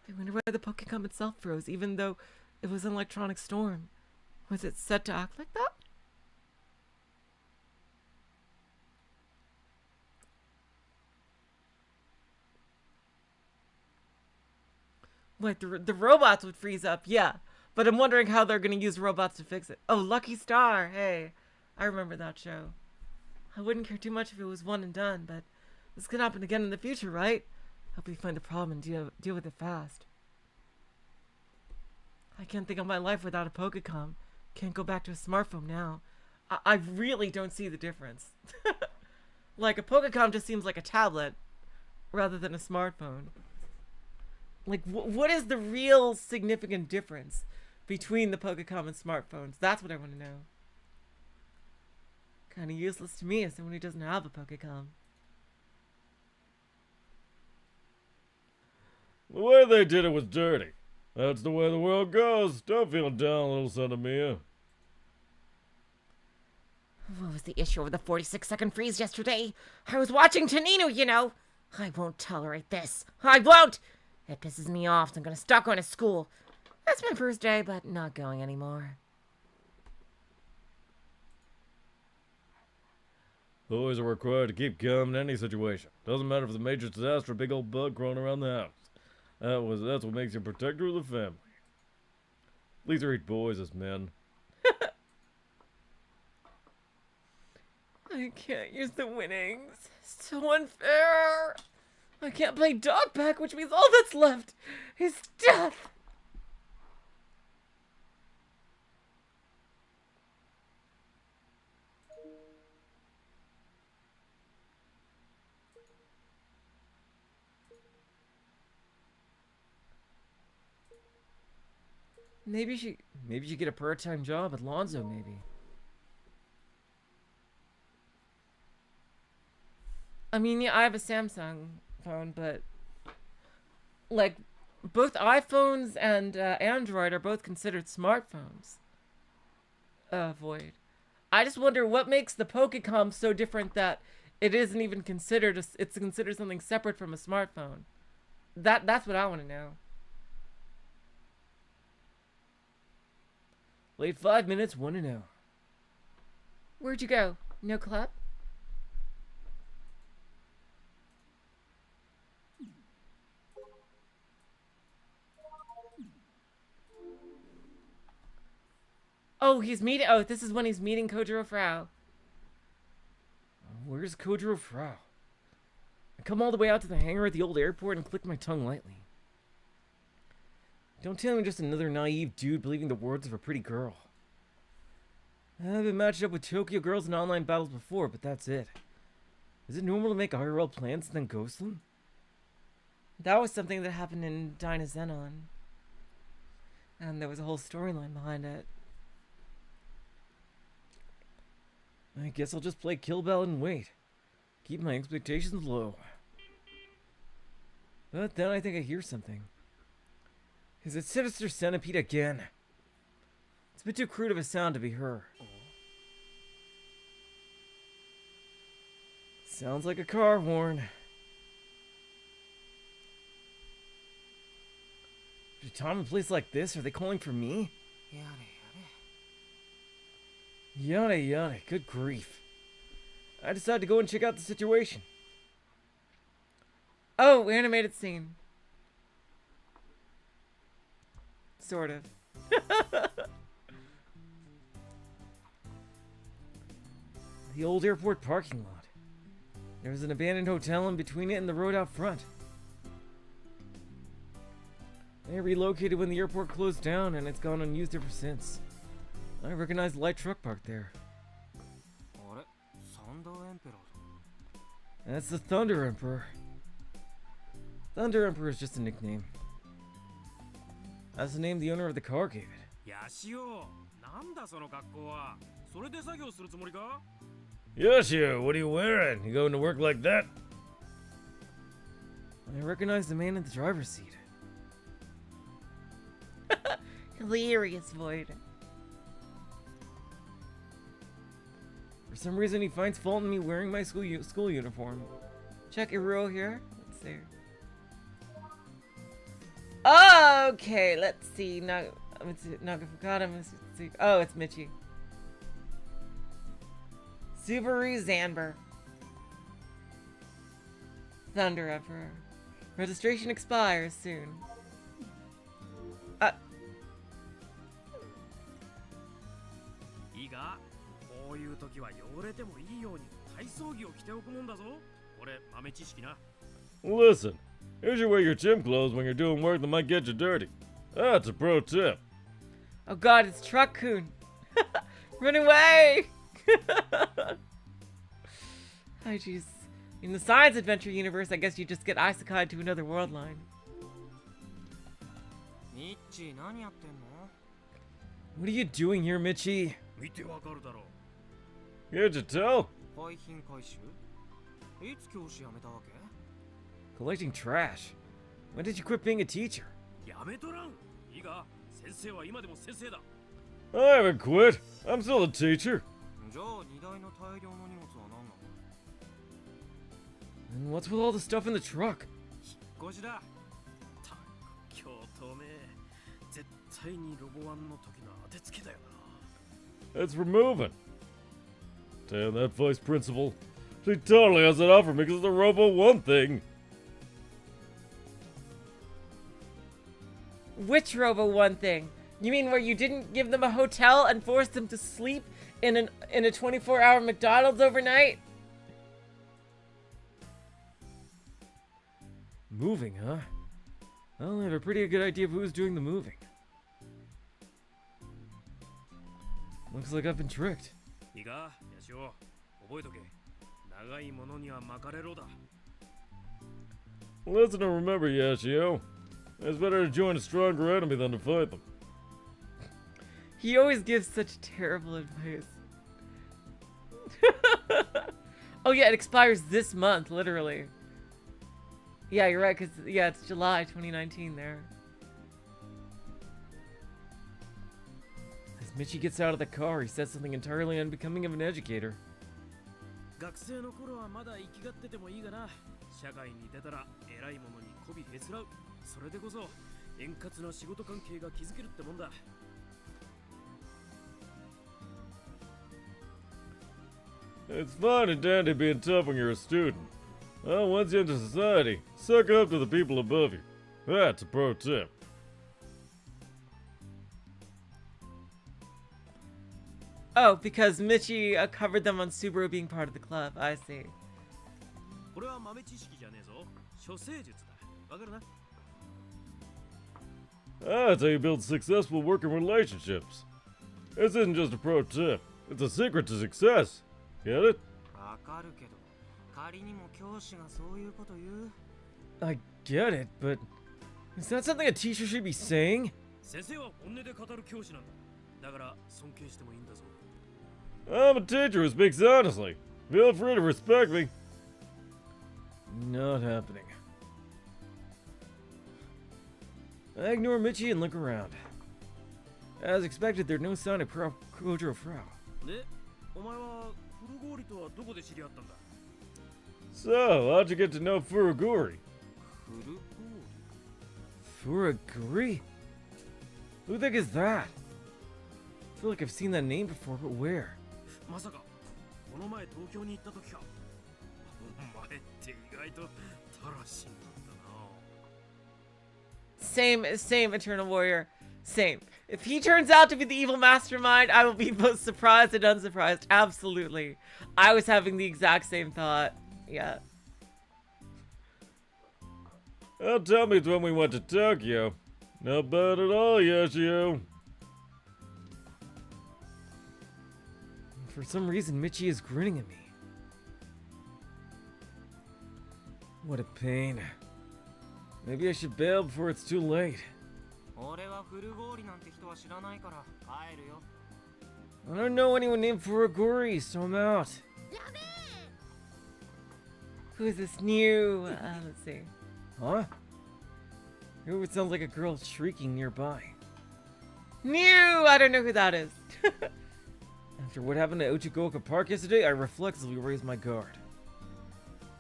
I wonder why the Pokecom itself froze, even though it was an electronic storm. Was it set to act like that? Wait, the robots would freeze up, yeah. But I'm wondering how they're going to use robots to fix it. Oh, Lucky Star. Hey, I remember that show. I wouldn't care too much if it was one and done, but this could happen again in the future, right? Help me find the problem and deal with it fast. I can't think of my life without a Pokecom. Can't go back to a smartphone now. I really don't see the difference. Like, a Pokecom just seems like a tablet rather than a smartphone. Like, what is the real significant difference between the Pokecom and smartphones? That's what I want to know. Kind of useless to me as someone who doesn't have a Pokecom. The way they did it was dirty. That's the way the world goes. Don't feel down, little son of Mia. What was the issue with the 46-second freeze yesterday? I was watching Tanino, you know. I won't tolerate this. I won't! It pisses me off. I'm gonna stop going to school. That's my first day, but not going anymore. Boys are required to keep calm in any situation. Doesn't matter if it's a major disaster or a big old bug crawling around the house. That's what makes you a protector of the family. At least treat boys as men. I can't use the winnings. So unfair. I can't play Dogpack, which means all that's left is death. Maybe she get a part-time job at Lonzo, maybe. I mean, yeah, I have a Samsung phone, but like both iPhones and Android are both considered smartphones. Void. I just wonder what makes the Pokecom so different that it isn't even considered. It's considered something separate from a smartphone. That's what I want to know. Late 5 minutes, 1-0. Where'd you go? No club? Oh, this is when he's meeting Koujiro Frau. Where's Koujiro Frau? I come all the way out to the hangar at the old airport and click my tongue lightly. Don't tell me just another naive dude believing the words of a pretty girl. I've been matched up with Tokyo girls in online battles before, but that's it. Is it normal to make IRL plans and then ghost them? That was something that happened in Dynazenon. And there was a whole storyline behind it. I guess I'll just play Kill Bell and wait. Keep my expectations low. But then I think I hear something. Is it Sinister Centipede again? It's a bit too crude of a sound to be her. Sounds like a car horn. To time a place like this, are they calling for me? Yada yada, good grief. I decided to go and check out the situation. Oh, animated scene. Sort of. The old airport parking lot. There was an abandoned hotel in between it and the road out front. They relocated when the airport closed down and it's gone unused ever since. I recognize the light truck parked there. That's the Thunder Emperor. Thunder Emperor is just a nickname. That's the name the owner of the car gave it. Yashio, なんだその格好は。それで作業するつもりか? Yoshio, what are you wearing? You going to work like that? I recognize the man in the driver's seat. Hilarious, Void. For some reason, he finds fault in me wearing my school uniform. Check Iruo here. Let's see. Oh, okay, let's see. Nagafukata. Let's see. Oh, it's Michi. Subaru Zanber. Thunder Emperor. Registration expires soon. いいか、こういう時は汚れてもいいように体操着を着ておくもんだぞ。これ豆知識な。Listen, you should wear your gym clothes when you're doing work that might get you dirty. That's a pro tip. Oh god, it's Truck-kun. Run away! Oh jeez. In the science adventure universe, I guess you just get isekai'd to another world line. ミッチー何やってんの？ What are you doing here, Michi? 見てわかるだろ Can't you tell? 廃品回収？いつ教師辞めたわけ？ Collecting trash. When did you quit being a teacher? う。やめとらん。いいが、先生は今でも先生だ。 I haven't quit. I'm still a teacher. じゃあ荷台の大量の荷物は何なの？ And what's with all the stuff in the truck? 引っ越しだ。たく京都め。絶対にロボワンの時の当てつけだよな。 It's for moving. Damn, that vice principal. She totally has it out for me because of the Robo One thing. Which Robo One thing? You mean where you didn't give them a hotel and forced them to sleep in a 24-hour McDonald's overnight? Moving, huh? Well, I have a pretty good idea of who's doing the moving. Looks like I've been tricked. いいか、ヤシオ。覚えとけ。長いものには巻かれろだ。 Listen and remember, Yashio. It's better to join a stronger enemy than to fight them. He always gives such terrible advice. Oh yeah, it expires this month, literally. Yeah, you're right, because, yeah, it's July 2019 there. As Michi gets out of the car, he says something entirely unbecoming of an educator. 学生の頃はまだ生きがっててもいいがな。社会に出たら偉いものに媚びへつらう。それでこそ円滑な仕事関係が築けるってもんだ。 It's fine and dandy being tough when you're a student. Well, once you're into society, suck up to the people above you. That's a pro tip. Oh, because Michi covered them on Subaru being part of the club. I see. これは豆知識じゃねえぞ。処世術だ。わかるな？ That's how you build successful working relationships. This isn't just a pro tip, it's a secret to success. Get it? わかるけど、仮にも教師がそういうこと言う？ I get it, but is that something a teacher should be saying? 先生は本音で語る教師なんだ。だから尊敬してもいいんだぞ。 I'm a teacher who speaks honestly. Feel free to respect me. Not happening. I ignore Michi and look around. As expected, there's no sign of Frau Koujiro. で、お前は古氷とはどこで知り合ったんだ？ So, how'd you get to know Furuguri? 古氷？ Furuguri? Who the heck is that? I feel like I've seen that name before, but where? まさかこの前東京に行った時か。お前って意外とタラシンなんだな。 Same, Eternal Warrior. Same. If he turns out to be the evil mastermind, I will be both surprised and unsurprised. Absolutely. I was having the exact same thought. Yeah. Well, tell me it's when we went to Tokyo. Not bad at all, Yashio. For some reason, Michi is grinning at me. What a pain. Maybe I should bail before it's too late. 俺は古氷なんて人は知らないから帰るよ。 I don't know anyone named Furuguri, so I'm out. Who's this new? Let's see. Huh? Who sounds like a girl shrieking nearby. New! I don't know who that is. After what happened at Uchigoka Park yesterday, I reflexively raised my guard.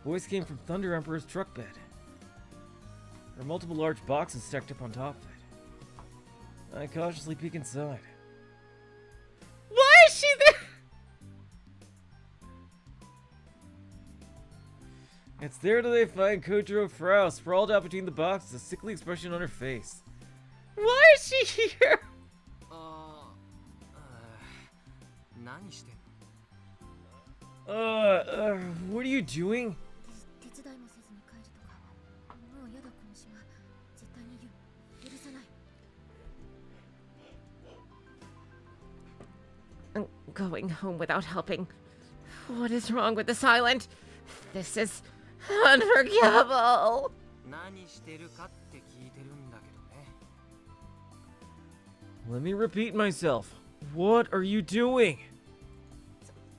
Voice came from Thunder Emperor's truck bed. There are multiple large boxes stacked up on top of it. I cautiously peek inside. Why is she there? It's there till they find Koujiro Frau sprawled out between the boxes, a sickly expression on her face. Why is she here? 何してんの？ What are you doing? 手伝いもせずに帰るとか Going home without helping. What is wrong with this island? This is unforgivable. 何してるかって聞いてるんだけどね。 Let me repeat myself. What are you doing?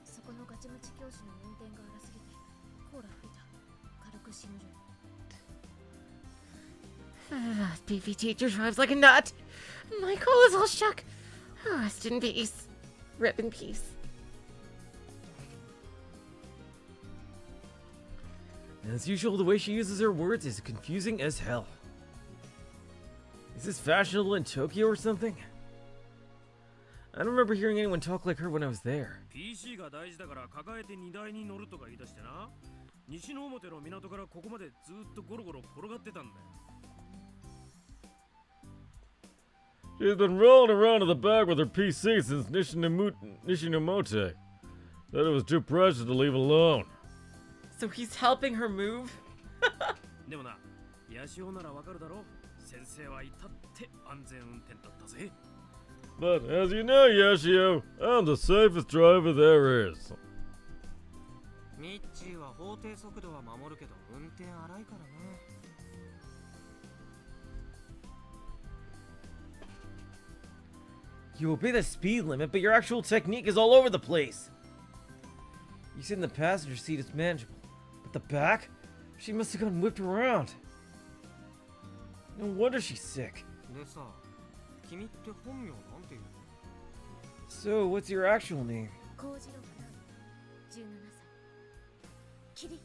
そこのガチムチ教師の運転が荒すぎてコーラ吹いた。軽く死ぬる。Beefy teacher drives like a nut. My coal is all shook. Rest in peace. Rip in peace. As usual, the way she uses her words is confusing as hell. Is this fashionable in Tokyo or something? I don't remember hearing anyone talk like her when I was there. PC が大事だから抱えて荷台に乗るとか言い出してな。西の表の港からここまでずっとゴロゴロ転がってたんだよ。 She's been rolling around in the back with her PC since Nishinomote. Thought it was too precious to leave alone. So he's helping her move? でもな、ヤシオならわかるだろ。先生は至って安全運転だったぜ。 But as you know, Yoshio, I'm the safest driver there is. ミッチーは法定速度は守るけど運転荒いからな。 You obey the speed limit, but your actual technique is all over the place. You sit in the passenger seat, it's manageable. But the back? She must have gotten whipped around. No wonder she's sick. でさ、君って本名なんていうの？ So, what's your actual name? コウジロかな。17歳。キリ。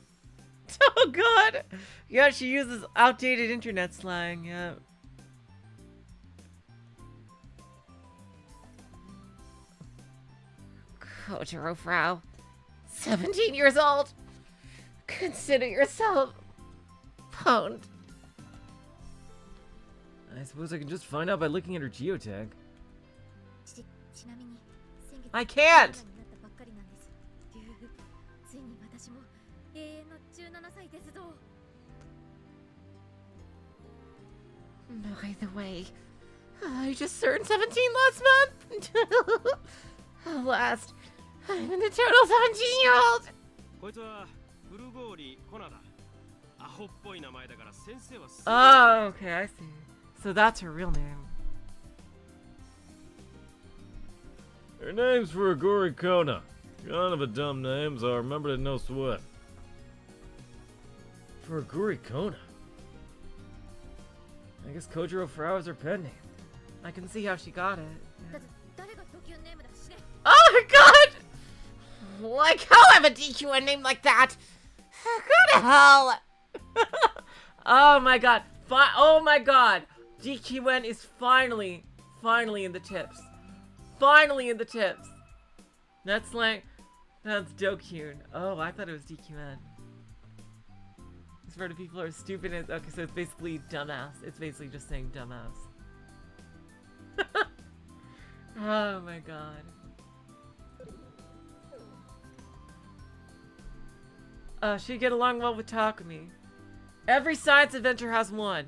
Oh god! Yeah, she uses outdated internet slang, yeah. Koujiro, Frau. 17 years old. Consider yourself pwned. I suppose I can just find out by looking at her geotag. ちなみに先月 I can't! になったばっかりなんです。ついに私も永遠の17歳ですぞ。 By the way, I just turned 17 last month. Last, I'm an eternal 17-year-old. こいつは古郡コナだ。アホっぽい名前だから先生はすぐ。 Oh, okay, I see. So that's her real name. Her name's Furuguri Kona. Kind of a dumb name, so I remembered it no sweat. Furuguri Kona. I guess Koujiro Frau is her pen name. I can see how she got it. だって誰がドキュンネームだしね。 Oh my god! Like, how have a DQN name like that? Go to hell! Oh my god. Oh my god. DQN is finally in the tips. Finally in the tips. That's like, that's Dokyun. Oh, I thought it was DQN. It's for the people who are stupid. Okay, so it's basically dumbass. It's basically just saying dumbass. Oh my god. She'd get along well with Takumi. Every science adventure has one.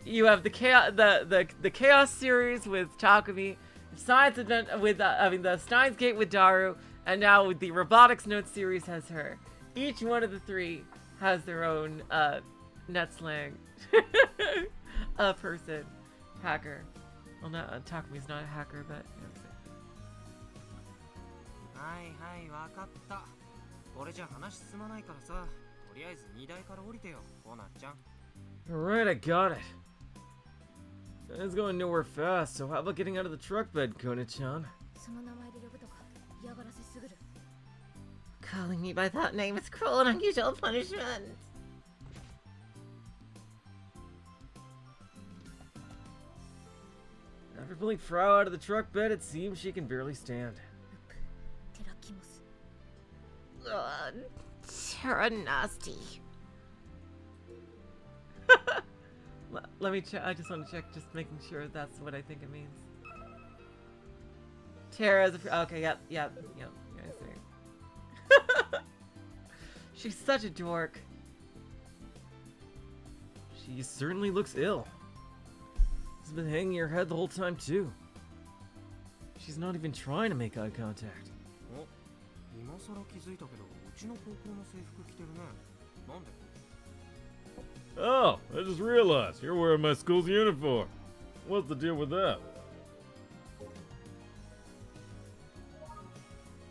You have the chaos, the chaos series with Takumi, science advent with the Steins Gate with Daru, and now with the robotics note series has her. Each one of the three has their own net slang person, hacker. Well, not Takumi's not a hacker, but. You know, はいはいわかった。これじゃ話進まないからさ、とりあえず荷台から降りてよ、コナちゃん。 Alright, I got it. It's going nowhere fast, so how about getting out of the truck bed, Kona-chan? その名前で呼ぶとか嫌がらせすぐる。 calling me by that name is cruel and unusual punishment. After pulling Frau out of the truck bed, it seems she can barely stand. テラキモス。 Terra nasty. Let me check. I just want to check, just making sure that's what I think it means. Terra is a. Okay, yep. I see. She's such a dork. She certainly looks ill. She's been hanging her head the whole time, too. She's not even trying to make eye contact. お、今更気づいたけど、うちの高校の制服着てるね。なんで？ Oh, I just realized you're wearing my school's uniform. What's the deal with that?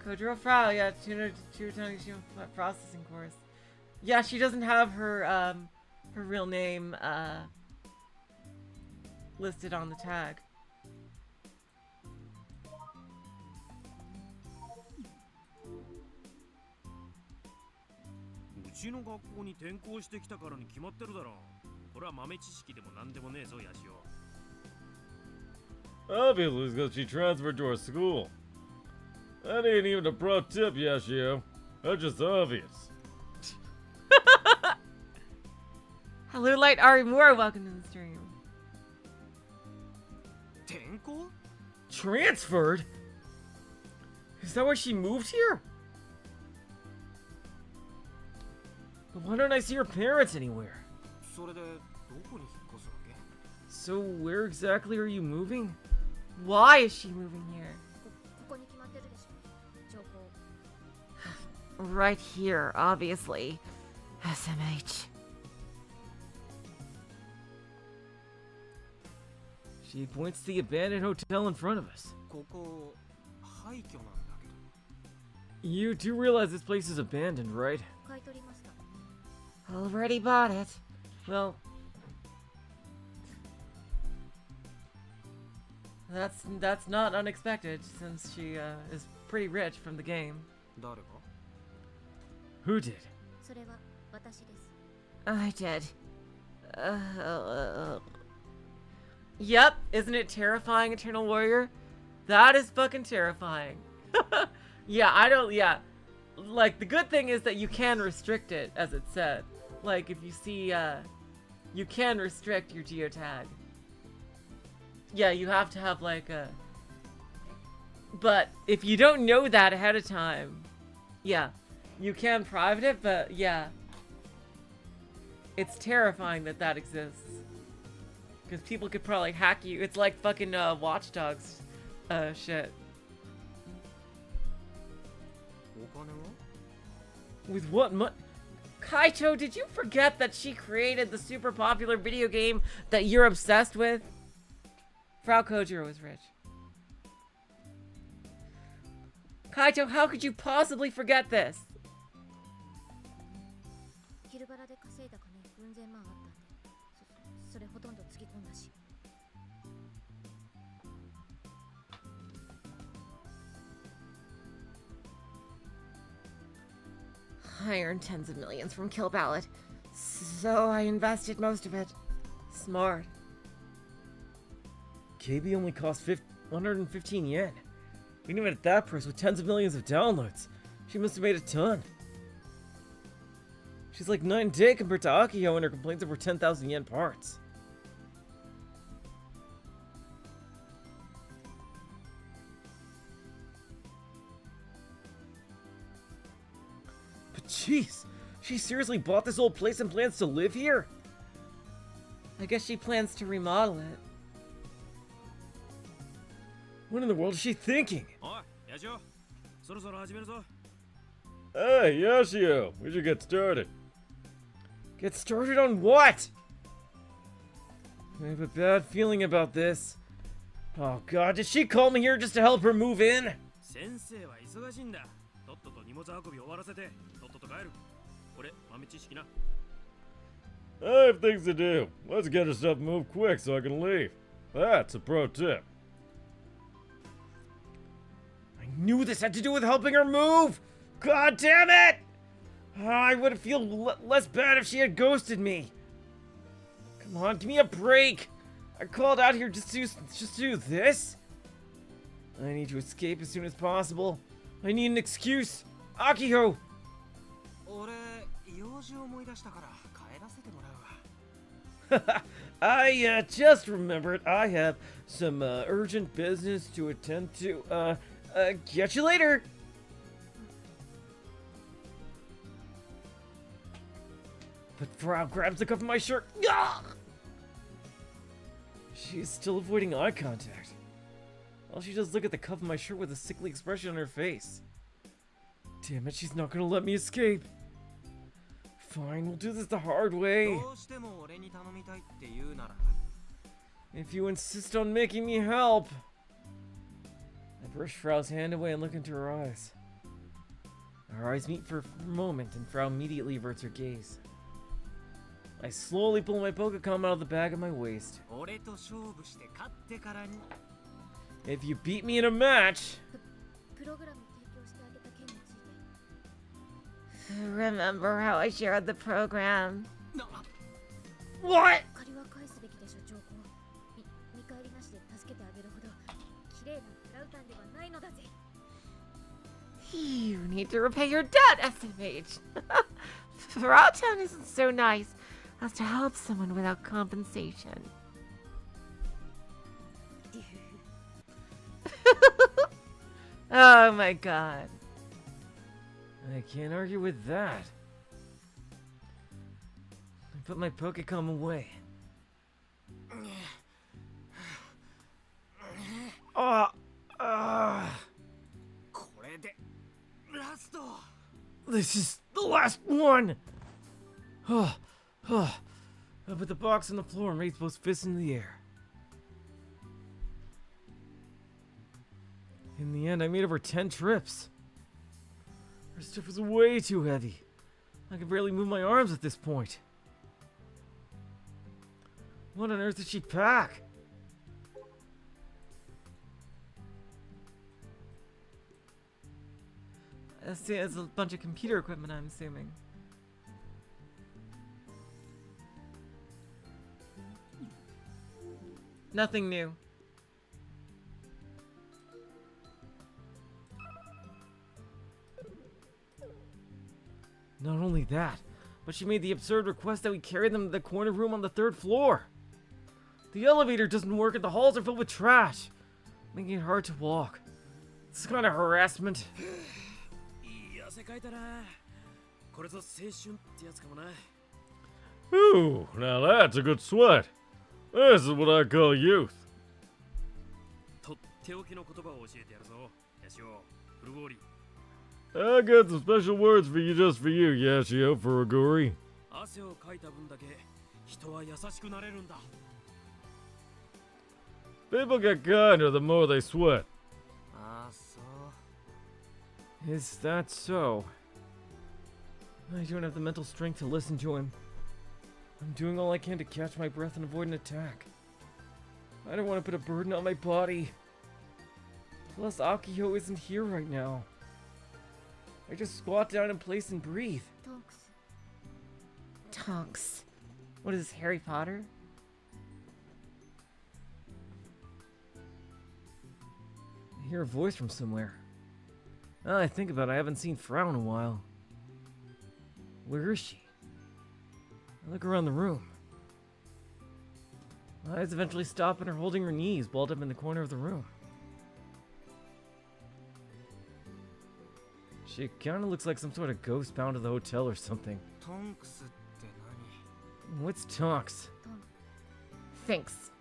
Koujiro Frau, yeah, tutor processing course. Yeah, she doesn't have her real name listed on the tag. うちの学校に転校してきたからに決まってるだろう。これは豆知識でもなんでもねえぞ、ヤシオ。 Obviously, it's because she transferred to our school. That ain't even a pro tip, Yashio. That's just obvious. Hello, Light Arimura, welcome to the stream. 転校？ Transferred? Is that why she moved here? But why don't I see her parents anywhere? それでどこに引っ越すわけ？ So where exactly are you moving? Why is she moving here? ここに決まってるでしょ。情報。 Right here, obviously. SMH. She points to the abandoned hotel in front of us. ここ廃墟なんだけど。 You do realize this place is abandoned, right? 買い取りました。 Already bought it. Well, that's not unexpected since she is pretty rich from the game. 誰が？ who did? それは私です。 I did. Yep, isn't it terrifying, Eternal Warrior? That is fucking terrifying. Yeah, yeah. Like, the good thing is that you can restrict it, as it said. Like, if you see, you can restrict your geotag. Yeah, you have to have, like, a... But, if you don't know that ahead of time, yeah, you can private it, but, yeah. It's terrifying that that exists. Because people could probably hack you. It's like fucking Watch Dogs shit. お金は？ With what Kaito, did you forget that she created the super popular video game that you're obsessed with? Frau Koujiro is rich. Kaito, how could you possibly forget this? 昼バラで稼いだ金うん千万あったんで、それほとんどつぎ込んだし。 I earned tens of millions from Kill Ballot, so I invested most of it. Smart. KB only cost 115 yen. Even at that price with tens of millions of downloads, she must have made a ton. She's like 9 day compared to Akiho and her complaints over 10,000 yen parts. But jeez, she seriously bought this old place and plans to live here? I guess she plans to remodel it. What in the world is she thinking? おい、ヤシオ、そろそろ始めるぞ。 Hey, Yashio, we should get started. Get started on what? I have a bad feeling about this. Oh god, did she call me here just to help her move in? 先生は忙しいんだ。とっとと荷物運び終わらせて、とっとと帰る。これ、豆知識な。I have things to do. Let's get her stuff moved quick so I can leave. That's a pro tip. I knew this had to do with helping her move! God damn it! I would feel less bad if she had ghosted me. Come on, give me a break. I called out here just to do this. I need to escape as soon as possible. I need an excuse. Akiho! 俺、用事を思い出したから帰らせてもらうわ。I just remembered I have some urgent business to attend to. Catch you later. But Frau grabs the cuff of my shirt. Ugh! She's still avoiding eye contact. All she does is look at the cuff of my shirt with a sickly expression on her face. Damn it, she's not gonna let me escape. Fine, we'll do this the hard way. どうしても俺に頼みたいって言うなら If you insist on making me help. I brush Frau's hand away and look into her eyes. Our eyes meet for a moment, and Frau immediately averts her gaze. I slowly pull my Pokecom out of the bag of my waist. 俺と勝負して勝ってからに If you beat me in a match, プログラム提供してあげた件について Remember how I shared the program? な What? 借りは返すべきでしょ上皇見返りなしで助けてあげるほど綺麗なプラウタンではないのだぜ You need to repay your debt, SMH. Frautown isn't so nice as to help someone without compensation. Oh my god. I can't argue with that. I put my Pokecom away. Ah! これでラスト This is the last one! I put the box on the floor and raised both fists in the air. In the end, I made over 10 trips. Her stuff was way too heavy. I could barely move my arms at this point. What on earth did she pack? It's a bunch of computer equipment, I'm assuming. Nothing new. Not only that, but she made the absurd request that we carry them to the corner room on the 3rd floor. The elevator doesn't work and the halls are filled with trash, making it hard to walk. It's kind of harassment. いい汗かいたな。これぞ青春ってやつかもな。Ooh, now that's a good sweat. This is what I call youth. とっておきの言葉を教えてやるぞ。ヤシオ、フルゴーリ。 I got some special words for you just for you, Yashio Furuguri. 汗をかいた分だけ人は優しくなれるんだ。 People get kinder the more they sweat. ああそう Is that so? I don't have the mental strength to listen to him. I'm doing all I can to catch my breath and avoid an attack. I don't want to put a burden on my body. Plus, Akiho isn't here right now. I just squat down in place and breathe. Tonks Tonks. What is this, Harry Potter? I hear a voice from somewhere. Now I think about it, I haven't seen Frau in a while. Where is she? I look around the room. My eyes eventually stop on her holding her knees, balled up in the corner of the room. She kinda looks like some sort of ghost bound to the hotel or something. トンクスって何 What's Tonks? Thanks.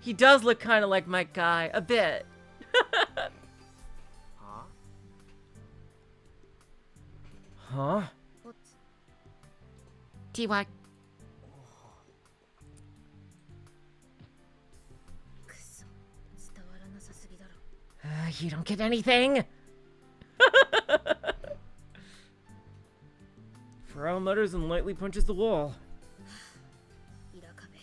He does look kind of like my guy, a bit. は Huh? What TY. くそ伝わらなさすぎだろ You don't get anything. Frau mutters and lightly punches the wall. イラカベ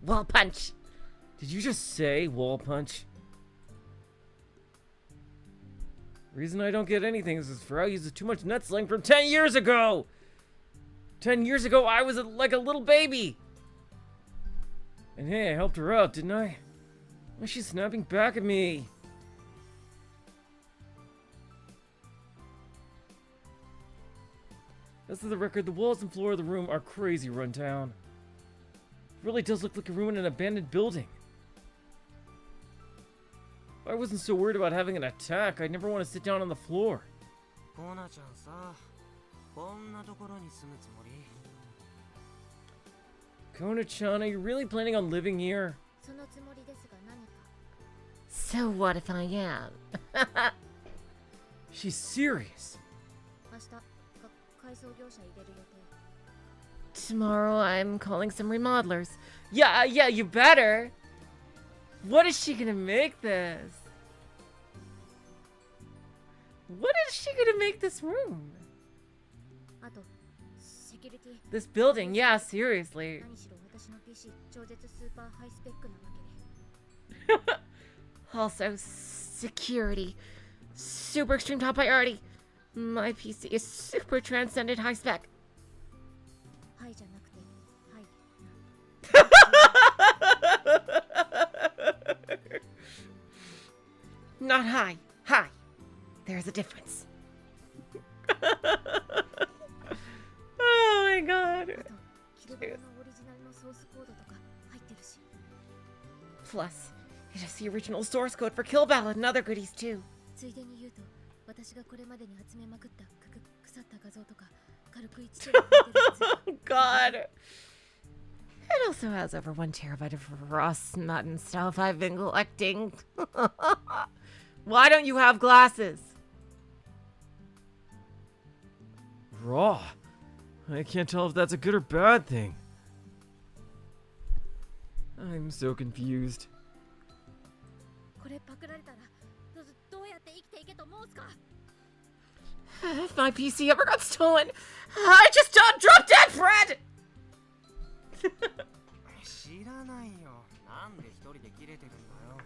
Wall punch. Did you just say wall punch? Reason I don't get anything is because Frau uses too much nut slang from 10 years ago! 10 years ago, I was like a little baby! And hey, I helped her out, didn't I? Why is she snapping back at me? As for the record, the walls and floor of the room are crazy run down. It really does look like a room in an abandoned building. If I wasn't so worried about having an attack, I'd never want to sit down on the floor. コナちゃんさこんなところに住むつもり Kona-chan, are you really planning on living here? そのつもりですが何か So what if I am? She's serious. 明日改装業者入れる予定 Tomorrow I'm calling some remodelers. Yeah, you better. What is she gonna make this? What is she gonna make this room? あとセキュリティ This building, yeah, seriously. 何しろ私の PC 超絶スーパーハイスペックなわけで Also, security. Super extreme top priority. My PC is super transcendent high spec. はいじゃなくてはい Not high. High. There's a difference. Oh my god. あとキルバルのオリジナルのソースコードとか入ってるし Plus, it has the original source code for Kill Ballad and other goodies too. ついでに言うと私がこれまでに集めまくった腐った画像とか軽く1テラ入ってるやつ Oh god. It also has over 1 terabyte of raw smut and stuff I've been collecting. Why don't you have glasses? Raw. I can't tell if that's a good or bad thing. I'm so confused. これパクられたらどうやって生きていけと思うすか If my PC ever got stolen, I just dropped dead, Fred! 知らないよ。なんで一人で切れてるんだよ。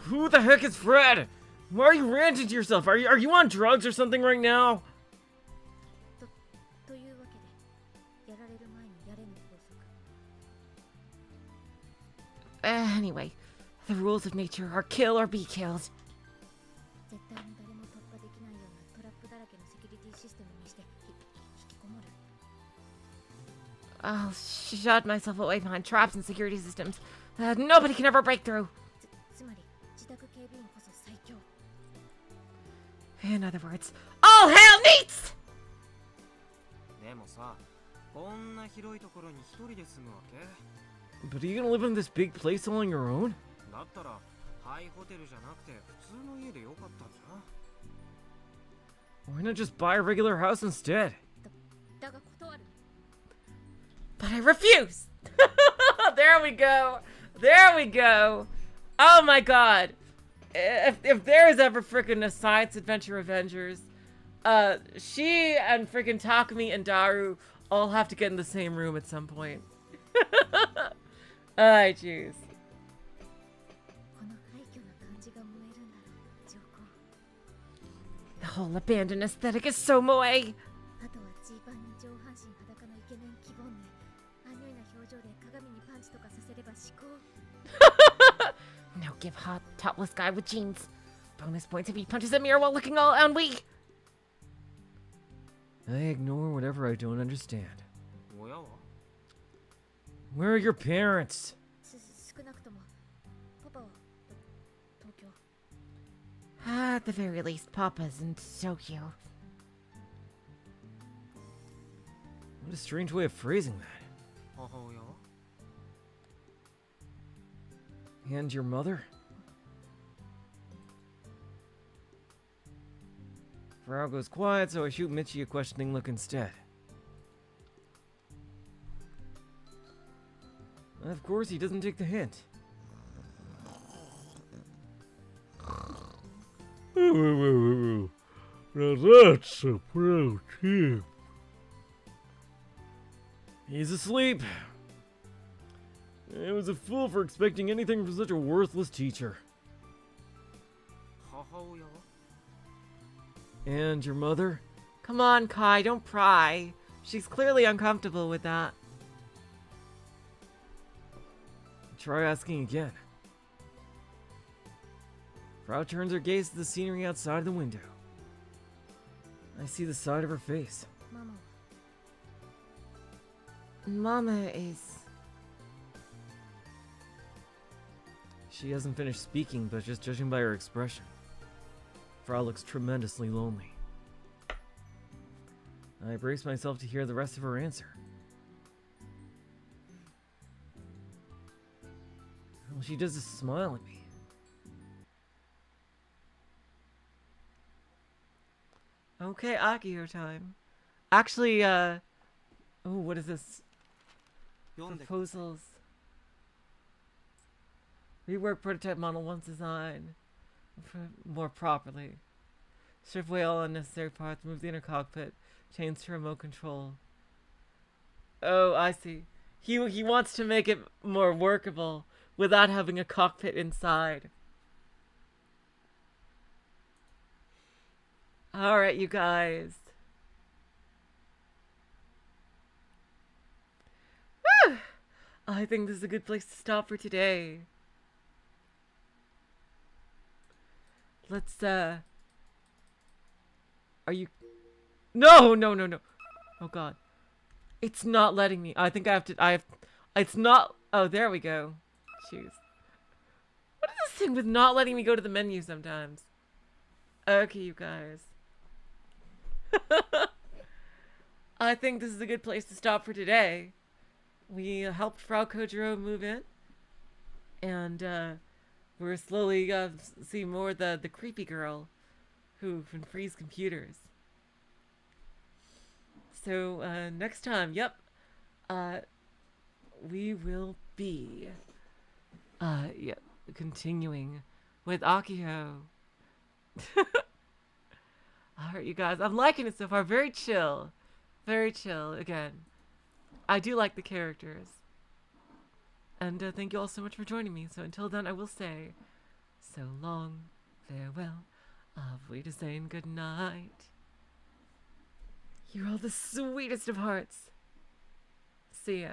Who the heck is Fred? Why are you ranting to yourself? Are you on drugs or something right now? というわけでやられる前にやれぬ法則 Anyway, the rules of nature are kill or be killed. 絶対に誰も突破できないようなトラップだらけのセキュリティシステムにして引きこもる I'll shut myself away behind traps and security systems that nobody can ever break through. つまり自宅警備員こそ最強 In other words, all hell needs! でもさ、こんな広いところに一人で住むわけ But are you gonna live in this big place all on your own? だったらハイホテルじゃなくて普通の家でよかったんじゃ Why not just buy a regular house instead? だが断る But I refuse! There we go! There we go! Oh my god! If there is ever frickin' a science adventure Avengers, she and frickin' Takumi and Daru all have to get in the same room at some point. I choose. この廃墟な感じが燃えるんだろう上皇 The whole abandoned aesthetic is so moe! あとはジーパンに上半身裸のイケメン希望ねあのような表情で鏡にパンチとかさせれば至高 Now give hot, topless guy with jeans. Bonus points if he punches a mirror while looking all ennui. I ignore whatever I don't understand. 親は Where are your parents? 少なくともパパは東京 At the very least, Papa's in Tokyo. What a strange way of phrasing that. 母親は And your mother? Frau goes quiet, so I shoot Michi a questioning look instead. Of course, he doesn't take the hint. Now that's a pro tip. He's asleep. I was a fool for expecting anything from such a worthless teacher. 母親は And your mother? Come on, Kai, don't pry. She's clearly uncomfortable with that. Try asking again. Frau turns her gaze to the scenery outside the window. I see the side of her face. ママは Mama is... She hasn't finished speaking, but just judging by her expression, Frau looks tremendously lonely. I brace myself to hear the rest of her answer. Well, she does just smile at me. Okay, Akiho time. Actually, oh, what is this? Proposals. Rework prototype model once designed more properly. Strip away all unnecessary parts, move the inner cockpit, change to remote control. Oh, I see. He wants to make it more workable without having a cockpit inside. Alright, you guys. Whew! I think this is a good place to stop for today. Let's, Are you... No! Oh, God. It's not letting me. I think I have... It's not... Oh, there we go. Jeez. What is this thing with not letting me go to the menu sometimes? Okay, you guys. I think this is a good place to stop for today. We helped Frau Koujiro move in. And, we're slowly see more of the creepy girl who can freeze computers. So, next time, yep. We will be, yep, continuing with Akiho. Alright, you guys, I'm liking it so far. Very chill. Very chill, again. I do like the characters. And thank you all so much for joining me. So until then, I will say, so long, farewell, auf Wiedersehen, good night. You're all the sweetest of hearts. See ya.